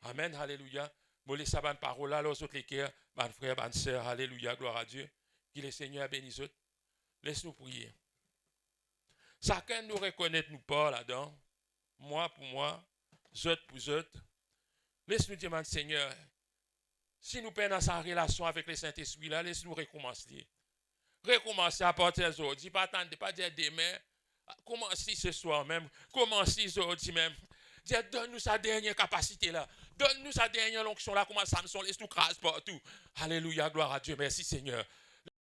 Amen, alléluia. Je laisse sa bonne parole là, aux autres les cœurs, bonne frère, bonne sœur, alléluia, gloire à Dieu. Que le Seigneur bénisse. Laisse-nous prier. Chacun nous reconnaît nous pas là-dedans. Moi pour moi, autres pour autres. Laisse-nous dire, mon Seigneur, si nous prenons sa relation avec le Saint-Esprit là, laisse-nous recommencer. Recommencer à partir d'aujourd'hui. Pas attendre, pas dire demain. Commencez ce soir même. Commencez aujourd'hui même. Dire, donne-nous sa dernière capacité là. Donne-nous sa dernière onction là. Comment Samson laisse nous craser partout. Alléluia, gloire à Dieu. Merci Seigneur.